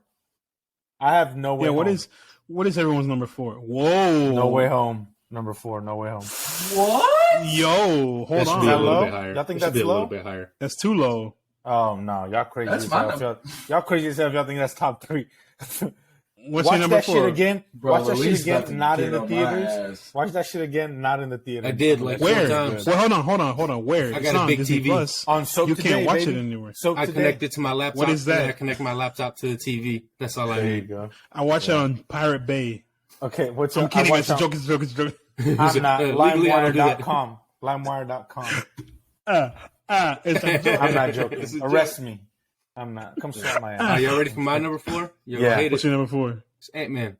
I have No Way Home. What is everyone's number 4? Whoa. No Way Home. Number 4. No Way Home. What? Yo, hold That should on. be a little low? bit higher. Y'all think It should that's be a little low? bit higher. That's too low. Oh no, y'all crazy That's as my hell. number. Y'all crazy as hell if y'all think that's top 3. What's Watch your number that 4? shit again. Bro, Watch that Luis shit about again. to Not get in the on my theaters. ass. Watch that shit again. Not in the theaters. I did, like, Where? 4 times. Well, hold on. Where? I It's got a not on big Disney TV. Plus. On Soap You Today, can't watch baby. it anywhere. Soap I Today. connect it to my laptop. What is and that? I connect my laptop to the TV. That's all I There you need. go. I watch it on Pirate Bay. Okay, what's I'm your? kidding. I It's a watch joke. It's a joke. It's a joke. I'm not. Legally, I don't do that. LimeWire.com. LimeWire.com. It's a joke. I'm not joking. It's a Arrest me. I'm not. Come slap my Are ass. y'all ready for my number 4? You're Yeah. gonna hate What's it. your number 4? It's Ant-Man.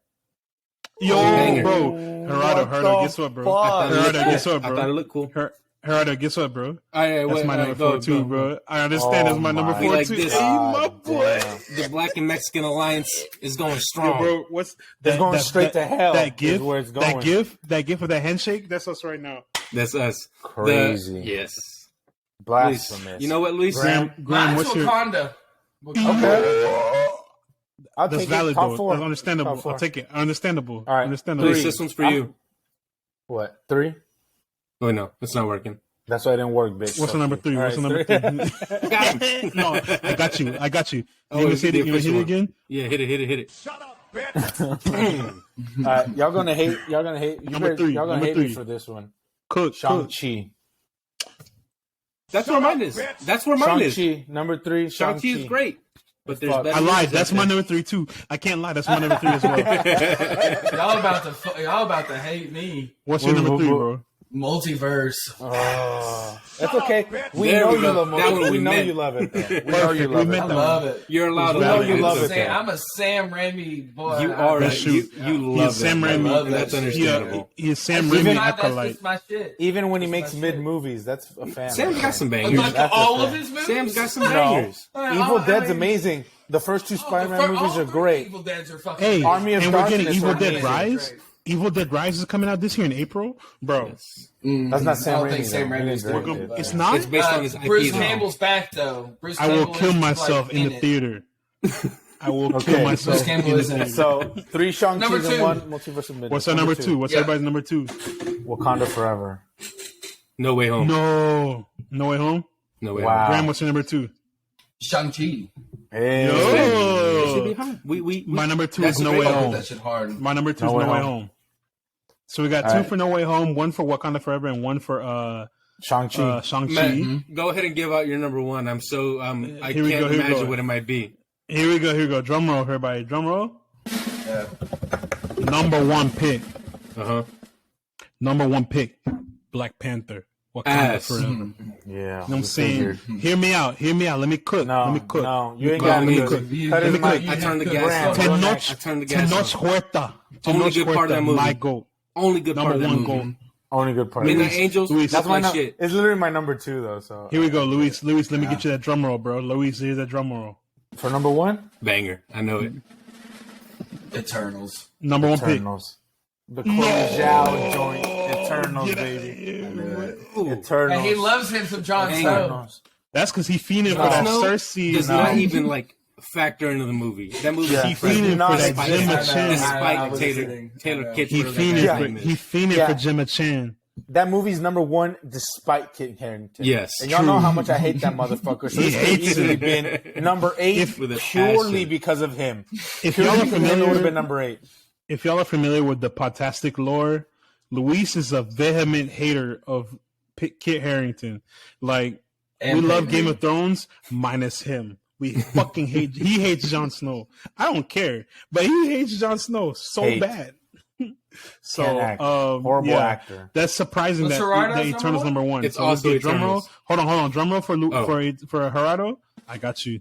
Yo, banger. bro. Gerardo, guess what, bro? Gerardo, guess what, I thought it bro? looked cool. Gerardo, guess what, bro? That's My number 4 too, bro. I understand. That's my number 4 Like too. this. Hey, my boy. The Black and Mexican Alliance is going Yo, strong. bro, what's It's going straight to hell. That gift, is where it's going. that gift of that handshake. That's us right now. That's us. Crazy. Yes. Blasphemous. Luis, you know what, Luis? Graham, Mine's what's your? Wakanda. Okay. I'll That's take valid it. Top though. 4. That's understandable. Top 4. I'll take it. Understandable. All right. Understandable. Luis, this one's for you. What? 3? Oh, no. It's not working. That's why it didn't work, bitch. What's the number 3? All What's the right, number 3. 3? Got him. No, I got you. Oh, You gonna it's hit the it? You gonna hit official it one. again? Yeah, hit it. All right, y'all gonna hate. Y'all gonna hate. Number 3. Y'all gonna Number hate 3. me for this one. Cook. Shang-Chi. That's where mine is. That's where mine is. Shang-Chi. Number 3. Shang-Chi is great. But there's Fuck. better I lied. movies That's out my there. number 3 too. I can't lie. That's my number 3 as well. Y'all about to hate me. What's your number 3, bro? Multiverse. That's okay. We There know we you go. love That movies. one We we know meant. you love it. Though. We know Perfect. you We love meant it. I love it. You're allowed to We know love you it. love It's it, okay. I'm a Sam Raimi boy. You are. That's You true. love He's Sam that. Raimi. love that That's shit. understandable. He's Sam Even- Raimi That's acolyte. just my shit. Even when he makes my mid shit. movies, that's a fan. Sam's got some Like bangers. That's all the of thing. his movies. Sam's got some No. bangers. Evil Dead's amazing. The first 2 Spider-Man movies are great. Evil Dead's are fucking Hey, Army of and we're getting Darkness Evil are Dead amazing. Rise. Evil Dead Rise is coming out this year in April, bro. That's not Sam I don't Raimi. think Sam though. He Raimi's didn't doing direct it. It's not. It's based on his IP. Bruce though. Campbell's back though. Bruce I will Campbell kill is, myself like, in the it. theater. I will Okay. kill myself Bruce Campbell in the is in it. theater. So 3 Shang-Chi's Number and 2. 1 Multiverse of Madness. What's our number 2? What's Yeah. everybody's number 2? Wakanda Forever. No Way Home. No Way Home. No Way Wow. Home. Graham, what's your number 2? Shang-Chi. Hey. It should be Yo, high. We my number 2 That's is No a Way great- Home. That shit hard. My number 2 is No Way No Way Home. Home. So we got All 2 right. for No Way Home, 1 for Wakanda Forever, and 1 for Shang-Chi. Shang-Chi. Matt, go ahead and give out your number 1. I'm so I Here we can't go, here we imagine go. what it might be. Here we go. Drum roll, everybody. Drum roll. Yeah. Number 1 pick. Uh-huh. 1 pick. Black Panther. Wakanda Ass. Forever. You know Yeah. what I'm saying? Hear me out. Let me cook. Let me cook. No, you ain't Cook. got Let me to. cook. Cut his me mic. cook. I turned the Graham, gas go on. next. I turned the gas Tenoch on. Huerta. Only Tenoch good part of that Huerta, movie. my goat. Only good part Number of that 1 movie. goat. Only good part. Midnight Angels. Luis, That's my shit. It's literally my number 2 though. So Here we go, Luis. Let me get you that drum roll, bro. Luis, here's that drum roll. for number 1, Banger. I know it. Eternals. Number 1 pick. Eternals. The Chloe Zhao joint. Eternals, baby. Eternals. And he loves him some Jon Snow. Eternals. That's because he fiending for that Snow Cersei. does not even like factor into the movie. That movie Yeah. He is fiending for not that exist. Gemma I know. Chan. I despite was Taylor kidding. I Taylor know. He Kitsch. fiending Yeah. for Gemma Chan. That movie's number 1 despite Kit Harington. Yes. And y'all know how much I hate that motherfucker. So He this could hates easily it. been number 8 With a purely passion. because of him. If Purely y'all are because of him, it would have familiar, been number 8. if y'all are familiar with the Podtastic lore, Luis is a vehement hater of Kit Harington. Like And we love Peyton. Game of Thrones minus him. We fucking hate. He hates Jon Snow. I don't care, but he hates Jon Snow so Hate. bad. So Can't act. horrible actor. That's surprising What's that Gerardo's Eternals number number 1. It's so let's also do drum roll. Eternals. Hold on. Drum roll for Oh. for Gerardo. I got you.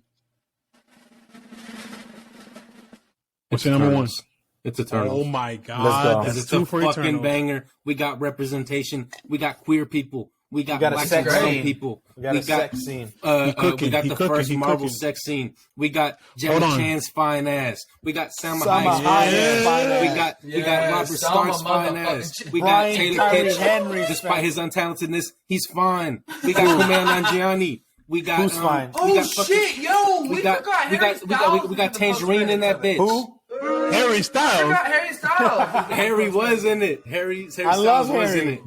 What's your number 1? Eternals. It's Eternals. Oh my Let's go. god, Because that's it's 2 a for fucking Eternals. banger. We got representation. We got queer people. We got got a black sex and brown scene. people. We got a sex scene. We cooking, got he the cooking, first he Marvel cooking. sex scene. We got Hold Gemma on. Chan's fine ass. We got Salma Salma Hayek's Hayek's fine ass. We got Robert Yes, Stark's Salma fine motherfucking ass. Ch- We got Brian Taylor Tyree Kitsch. Henry's Despite fine. his untalentedness, he's fine. We got Kumail Nanjiani. We got Who's fine? We Oh got fucking- shit, yo! We got forgot we Harry got Styles we got was in the Tangerine in that bitch. Who? Harry We Styles. forgot Harry Styles. Harry was in it. Harry I Styles love was Harry. in it.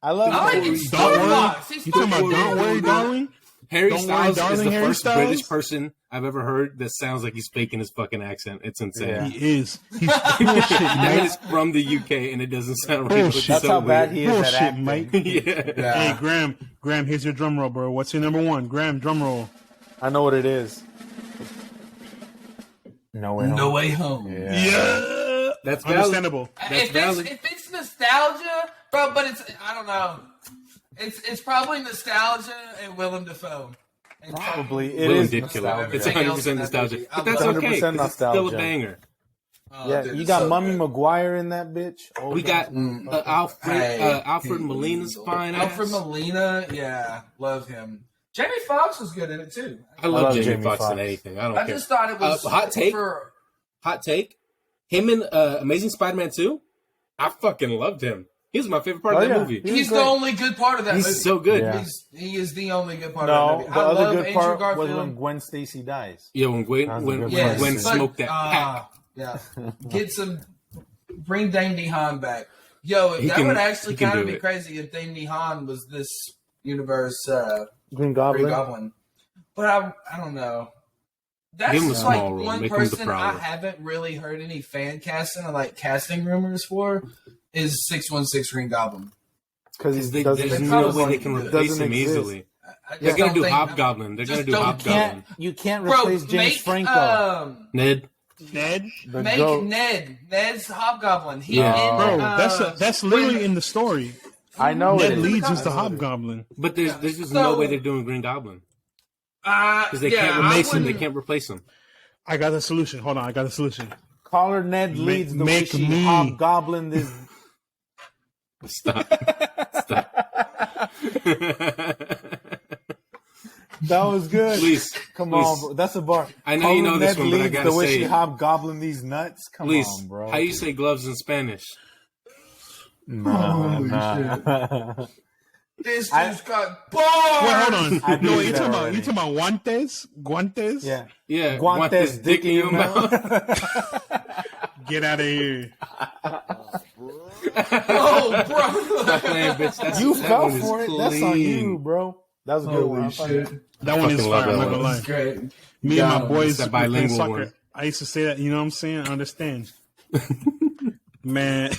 I love it. Don't worry. You talking about Don't Worry, Darling? Harry Styles is the first British person I've ever heard that sounds like he's faking his fucking accent. It's insane. Yeah. He is. He's That is from the UK, and it doesn't sound right. That's how bad he is Bullshit, at acting. Mike. Yeah. Hey, Graham, here's your drum roll, bro. What's your number one? Graham, drum roll. I know what it is. No Way Home. Yeah. That's understandable. If it's nostalgia, bro, but I don't know. It's probably nostalgia and Willem Dafoe. And Probably. It Willem is did kill it. It's nostalgia. 100% nostalgia. But that's 100% okay. 'Cause it's still a nostalgia. banger. Yeah, dude, you got so Mummy good. Maguire in that bitch. We got Alfred Molina's fine ass. Alfred Molina, yeah, love him. Jamie Foxx was good in it too. I love Jamie Jamie Foxx Foxx in anything. I don't care. I just thought it was hot take. for Hot take. Him in Amazing Spider-Man 2. I fucking loved him. He was my favorite part of that movie. He's the only good part of that movie. He's so good. Yeah. He is the only good part No, of that movie. the I other love good Andrew part Garfield. was when Gwen Stacy dies. Yeah, when Gwen Yes, smoked that pack. Yeah, bring Dane DeHaan back. Yo, He that can- would actually he can kind of do be it. crazy if Dane DeHaan was this universe Green Goblin. Green Goblin. But I don't know. That's Give him a just small like role. one Make him the person Prowler. I haven't really heard any fan casting or like casting rumors for is 616 Green Goblin. Because There's no way they can replace him easily. I just They're gonna don't do think- Hobgoblin. They're gonna just do don't- Hobgoblin. You can't Bro, replace James make Franco. Ned. Ned? Make Ned. Ned's Hobgoblin. He Yeah. Bro, in, that's literally in the story. I know Ned it is. leads as the Hobgoblin. But there's just no way they're doing Green Goblin because they can't replace him. They can't replace him. I got a solution. Hold on, I got a solution. Caller Ned leads the way make she me. Hobgoblin this. Stop. That was good. Please, Come please. on, bro. That's a bar. I know you know this Ned one, but I leads gotta the way say she it. Hobgoblin these nuts. Come Please, on, bro. how you say gloves in Spanish? Nah. This dude's got bars. Wait, hold I on. No, believe you that talking already. about guantes? Guantes? Yeah. Yeah, Want want this this dick in your mouth? Get out of here. Oh, bro. Stop playing, bitch. You that fell one is for it. clean. That's on you, bro. That was a good one. Holy shit. That one is fucking love fire. I'm that not gonna one. lie. Great. Me Yeah, and my boys that we played bilingual soccer. one. I used to say that. You know what I'm saying? I understand. Man,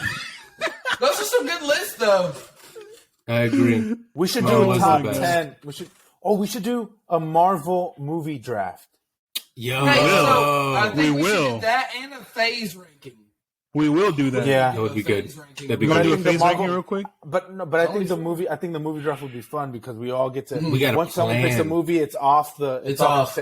Those are some good lists, though. I agree. We should Marvel do a is top the best. 10. We should do a Marvel movie draft. Yo, Hey, so I We think we will. should do that and a phase ranking. we will do that. Yeah. that would be good. Phase ranking. That'd be You want to good. do a the phase Marvel- ranking real quick? But I think the movie draft would be fun because we all get to. We gotta once someone picks a plan. movie, it's off the. It's off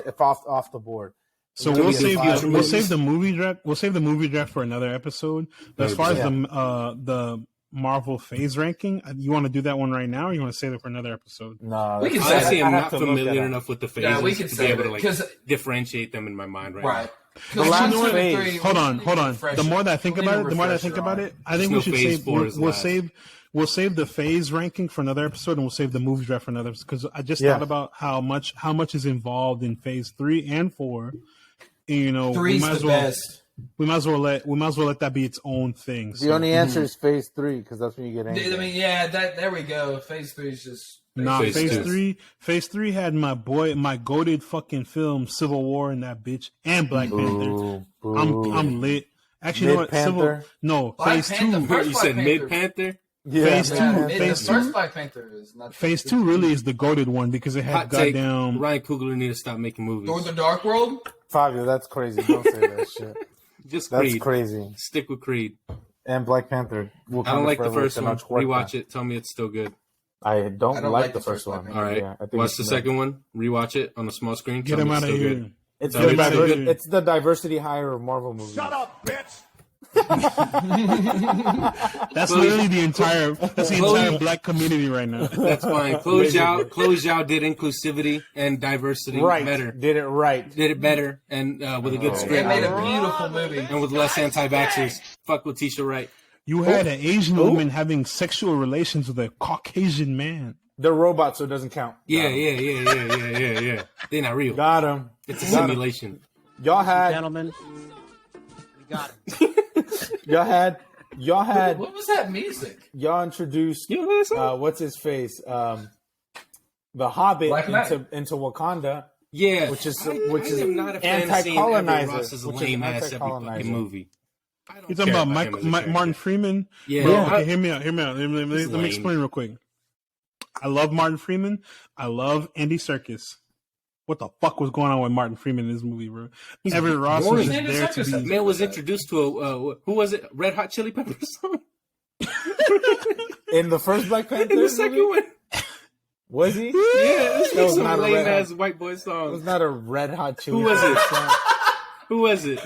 the board. So Could we'll be save future we'll movies. save the movie draft. We'll save the movie draft for another episode. But as far as 100%. the Marvel phase ranking, you want to do that one right now, or you want to save it for another episode? No, We can that's- say Honestly, I I'm have not to look familiar that up. enough with the phases Yeah, we can to be save able to it, like 'cause- differentiate them in my mind right Right. The last 1, 2, and phase. 3, Hold on. refresh The more it. that I think We need about a it, the more that I refresher think about on it, I think we There's should no phase save. 4 is last. We'll save the phase ranking for another episode, and we'll save the movie draft for another. Because I just Yeah. thought about how much is involved in phase 3 and 4. And, you know, we 3's might as the well best. we might as well let that be its own thing. The So, only answer is phase 3 because that's when you get angry. I mean, yeah, there we go. Phase 3 is just. nah, Phase phase 2. Phase 3 had my goated fucking film Civil War in that bitch and Black Panther. Boo. I'm lit. Actually, you know what? Mid-Panther? Black Phase Panther, 2. first You Black said Panther. Mid Panther? Yeah, Phase man. 2. The Phase first 2. Black Panther is not. Phase 2 really is the goated one because it had Hot take. goddamn. Ryan Coogler need to stop making movies. Thor: The Dark World. Fabio, that's crazy. Don't say that shit. Just That's Creed. crazy. Stick with Creed. And Black Panther. I don't like the first one. Rewatch it. Tell me it's still good. I don't like the first Black one. Panther. All right. Yeah, I think Watch it's the mid. second one. Rewatch it on the small screen. Get Tell him me out it's of still here. good. It's Tell me the, it's still good. it's the diversity hire of Marvel movies. Shut up, bitch! That's literally the entire black community right now. That's fine. Close out did inclusivity and diversity Right. better. Did it right. Did it better and with a good They script made a beautiful movie. and with less anti-vaxxers. Fuck Letitia Wright. You had an Asian woman having sexual relations with a Caucasian man. They're robots, so it doesn't count. Yeah. They're not real. Got him. It's a simulation. Y'all had Gentlemen, we got it. y'all had y'all had what was that music? Y'all introduced what's his face, the Hobbit into Wakanda. Yeah, which is not a fan of seeing Everett Ross's lame ass every fucking movie. You talking about Martin Freeman? Yeah. Bro, okay, hear me out. Let me explain real quick. I love Martin Freeman. I love Andy Serkis. What the fuck was going on with Martin Freeman in this movie, bro? Everett Ross was just there to be. Man was introduced to who was it? Red Hot Chili Peppers song? In the first Black Panther? In the second one. Was he? Yeah, it was some lame ass white boy song. It was not a Red Hot Chili Who was it? Who was it?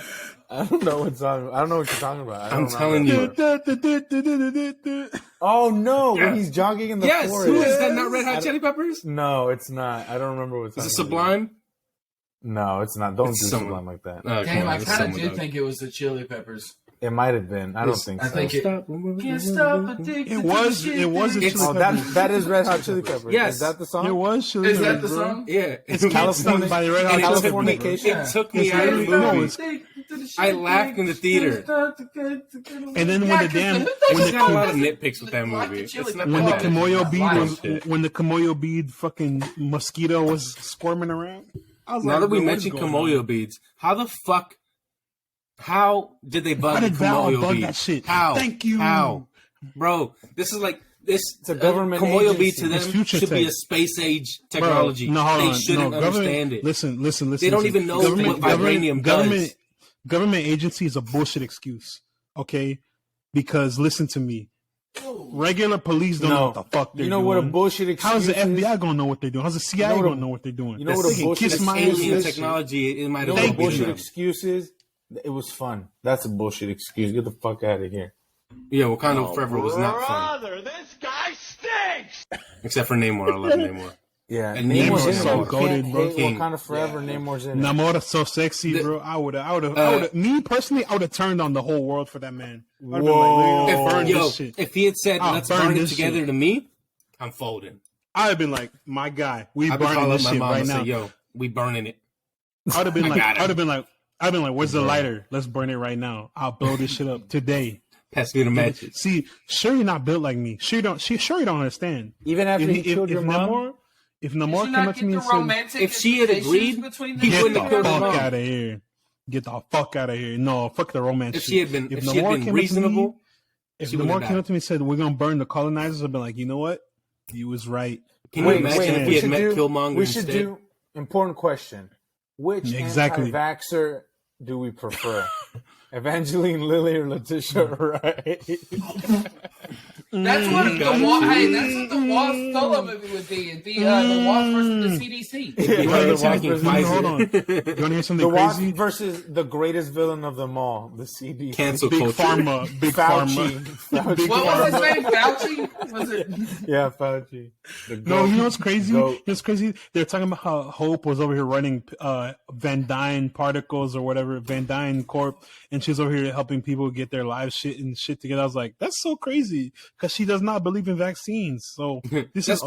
I don't know what song. I don't know what you're talking about. I'm telling you. Oh no! When he's jogging in the forest. Who is that? Not Red Hot Chili Peppers? No, it's not. I don't remember what song. Is it Sublime? No, it's not. Don't do Sublime like that. Damn, I kind of did think it was the Chili Peppers. It might have been. I don't think so. I think can't stop addicted. It was a Chili Peppers. That is Red Hot Chili Peppers. Yes. Is that the song? It was Chili Peppers. Is that the song? Yeah. It's California by the Red Hot Chili Peppers. It took me out of the movie. I laughed in the theater. And then when there's got a lot of nitpicks with that movie. When the Kimoyo bead fucking mosquito was squirming around. Now that we mentioned Kimoyo beads, how did they bug the Kimoyo bead? That shit? How? Thank you. How? Bro, this is like this. It's a government Kimoyo bead agency. to them should tech. be a space age technology. Bro, they shouldn't understand it. Listen. They don't even know what vibranium does. Government agency is a bullshit excuse. Okay, because listen to me. Regular police don't know what the fuck they're doing. You know what a bullshit excuse How's the FBI gonna know what they're doing? How's the CIA gonna know what they're doing? You know what a bullshit alien technology? It might have been a bullshit excuse is. It was fun. That's a bullshit excuse. Get the fuck out of here. Yeah, Wakanda Forever was not fun. This guy stinks! Except for Namor. I love Namor. Yeah, and Namor's so goated, bro. Wakanda Forever, Namor's in it. Namora's so sexy, bro. I would have. Me personally, I would have turned on the whole world for that man. If he had said, "Let's burn it together," to me, I'm folding. I'd have been like, "My guy, we burning this shit right now." Yo, we burning it. I'd have been like, "Where's the lighter? Let's burn it right now. I'll blow this shit up today." Pass me the matches. See, sure you're not built like me. Sure you don't understand. Even after he killed your mom. If Namor came up to me and said, if she had agreed, he wouldn't have killed her mom. Out of here. Get the fuck out of here. No, fuck the romance. If she had been reasonable, if Namor came up to me and said, "We're gonna burn the colonizers," I'd be like, you know what? You was right. Can you imagine if he had met Killmonger We should do important question. Which anti-vaxxer do we prefer? Evangeline Lilly or Letitia Wright? That's what the Wasp solo movie would be. It'd be the Wasp versus the CDC. Hold on. You want to hear something the crazy? Wasp versus the greatest villain of them all, the CDC. Cancel Big culture. Pharma. Big Fauci. Pharma. What was his name? Fauci? Was it? Yeah, Fauci. No, you know what's crazy? It's crazy. They're talking about how Hope was over here running Van Dyne Particles or whatever, Van Dyne Corp, and she's over here helping people get their lives shit together. I was like, that's so crazy because she does not believe in vaccines. So this is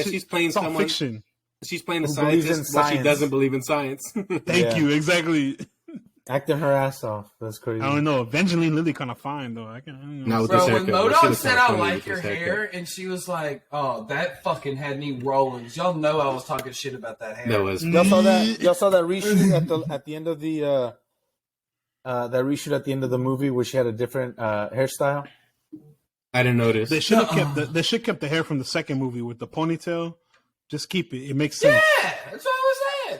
she's playing someone. Fiction. She's playing a scientist, but she doesn't believe in science. Thank you. Exactly. Acting her ass off. That's crazy. I don't know. Evangeline Lilly kind of fine though. I don't know. Bro, when Modok said I like your hair, and she was like, "Oh, that fucking had me rolling." Y'all know I was talking shit about that hair. That was. Y'all saw that reshoot at the end of the that reshoot at the end of the movie where she had a different hairstyle. I didn't notice. They should have kept the hair from the second movie with the ponytail. Just keep it. It makes sense. Yeah, that's what I was saying.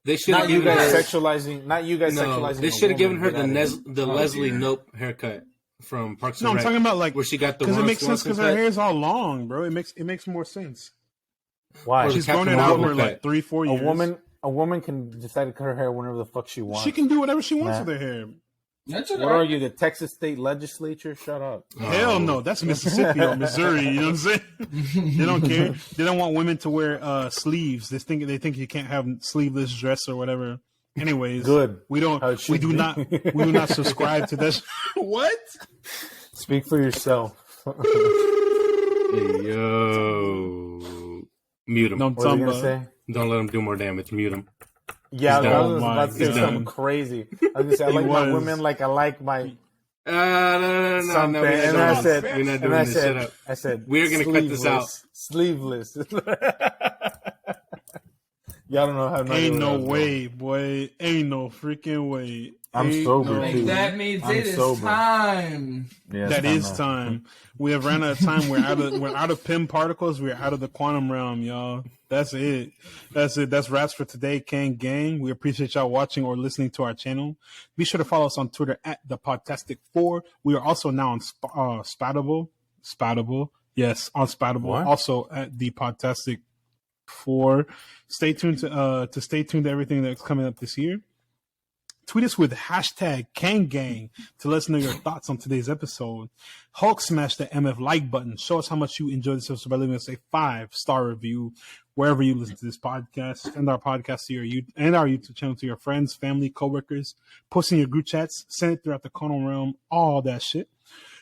They should have given her sexualizing. Not you guys sexualizing. They should have given her the Leslie Knope haircut from Parks and Rec. No, I'm talking about like where she got the. Because it makes sense because her hair is all long, bro. It makes more sense. Why? She's grown it out for like 3-4 years. A woman can decide to cut her hair whenever the fuck she wants. She can do whatever she wants with her hair. What are you, the Texas State Legislature? Shut up. Hell no, that's Mississippi or Missouri. You know what I'm saying? They don't care. They don't want women to wear sleeves. They think you can't have sleeveless dress or whatever. Anyways, good. We do not subscribe to that. What? Speak for yourself. Yo, mute him. What are you gonna say? Don't let him do more damage. Mute him. Yeah, I was about to say something crazy. I was gonna say I like my women like I like my No, something. And I said, we're not doing this. Shut up. I said, we're going to cut this out. Sleeveless. Y'all don't know how. Ain't no way, boy. Ain't no freaking way. I'm sober. Too. That means it is time. Yeah, that is time. We have ran out of time. We're out of Pym particles. We're out of the quantum realm, y'all. That's it. That's wraps for today, Kang Gang. We appreciate y'all watching or listening to our channel. Be sure to follow us on Twitter at @thepodtastic4. We are also now on Spoutable. Yes, on Spoutable. What? Also at the Podtastic4. Stay tuned to stay tuned to everything that's coming up this year. Tweet us with #KangGang to let us know your thoughts on today's episode. Hulk smash the MF like button. Show us how much you enjoyed this episode by leaving us a 5-star review wherever you listen to this podcast. Send our podcast to our YouTube channel to your friends, family, coworkers. Post in your group chats. Send it throughout the quantum realm. All that shit.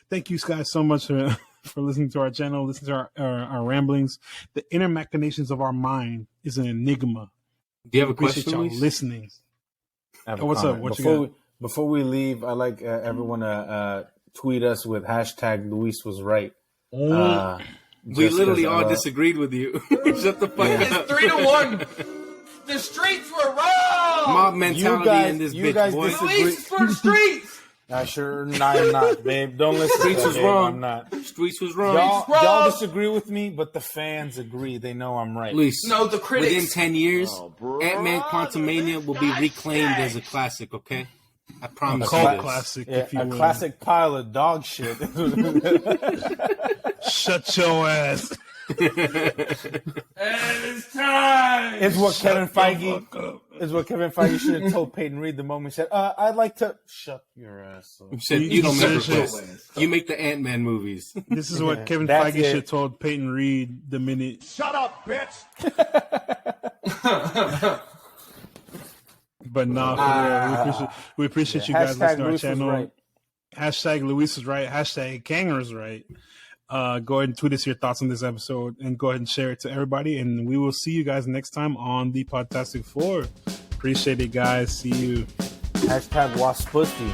Thank you guys so much for listening to our channel, listening to our ramblings. The inner machinations of our mind is an enigma. Do you have a question, y'all listening. What's up? Before we leave, I'd like everyone to tweet us with #Luis was right. We literally all disagreed with you. Shut the fuck up. It's 3-1. The streets were wrong. Mob mentality in this bitch, boy. Luis for the streets. Sure, I'm not, babe. Don't listen. Streets was wrong. I'm not. Streets was wrong. Y'all disagree with me, but the fans agree. They know I'm right. Luis, no, the critics. Within 10 years, Ant-Man Quantumania will be reclaimed as a classic, okay? I promise you this. Classic, a classic pile of dog shit. Shut your ass. And it's time. It's what Kevin Feige should have told Peyton Reed the moment he said, "I'd like to shut your ass up." You said you don't make this. You make the Ant-Man movies. This is what Kevin Feige should have told Peyton Reed the minute. Shut up, bitch. But we appreciate you guys listening to our channel. #Luis is right. #Kanger is right. Go ahead and tweet us your thoughts on this episode and go ahead and share it to everybody. And we will see you guys next time on the Podtastic 4. Appreciate it, guys. See you. #Wasp pussy.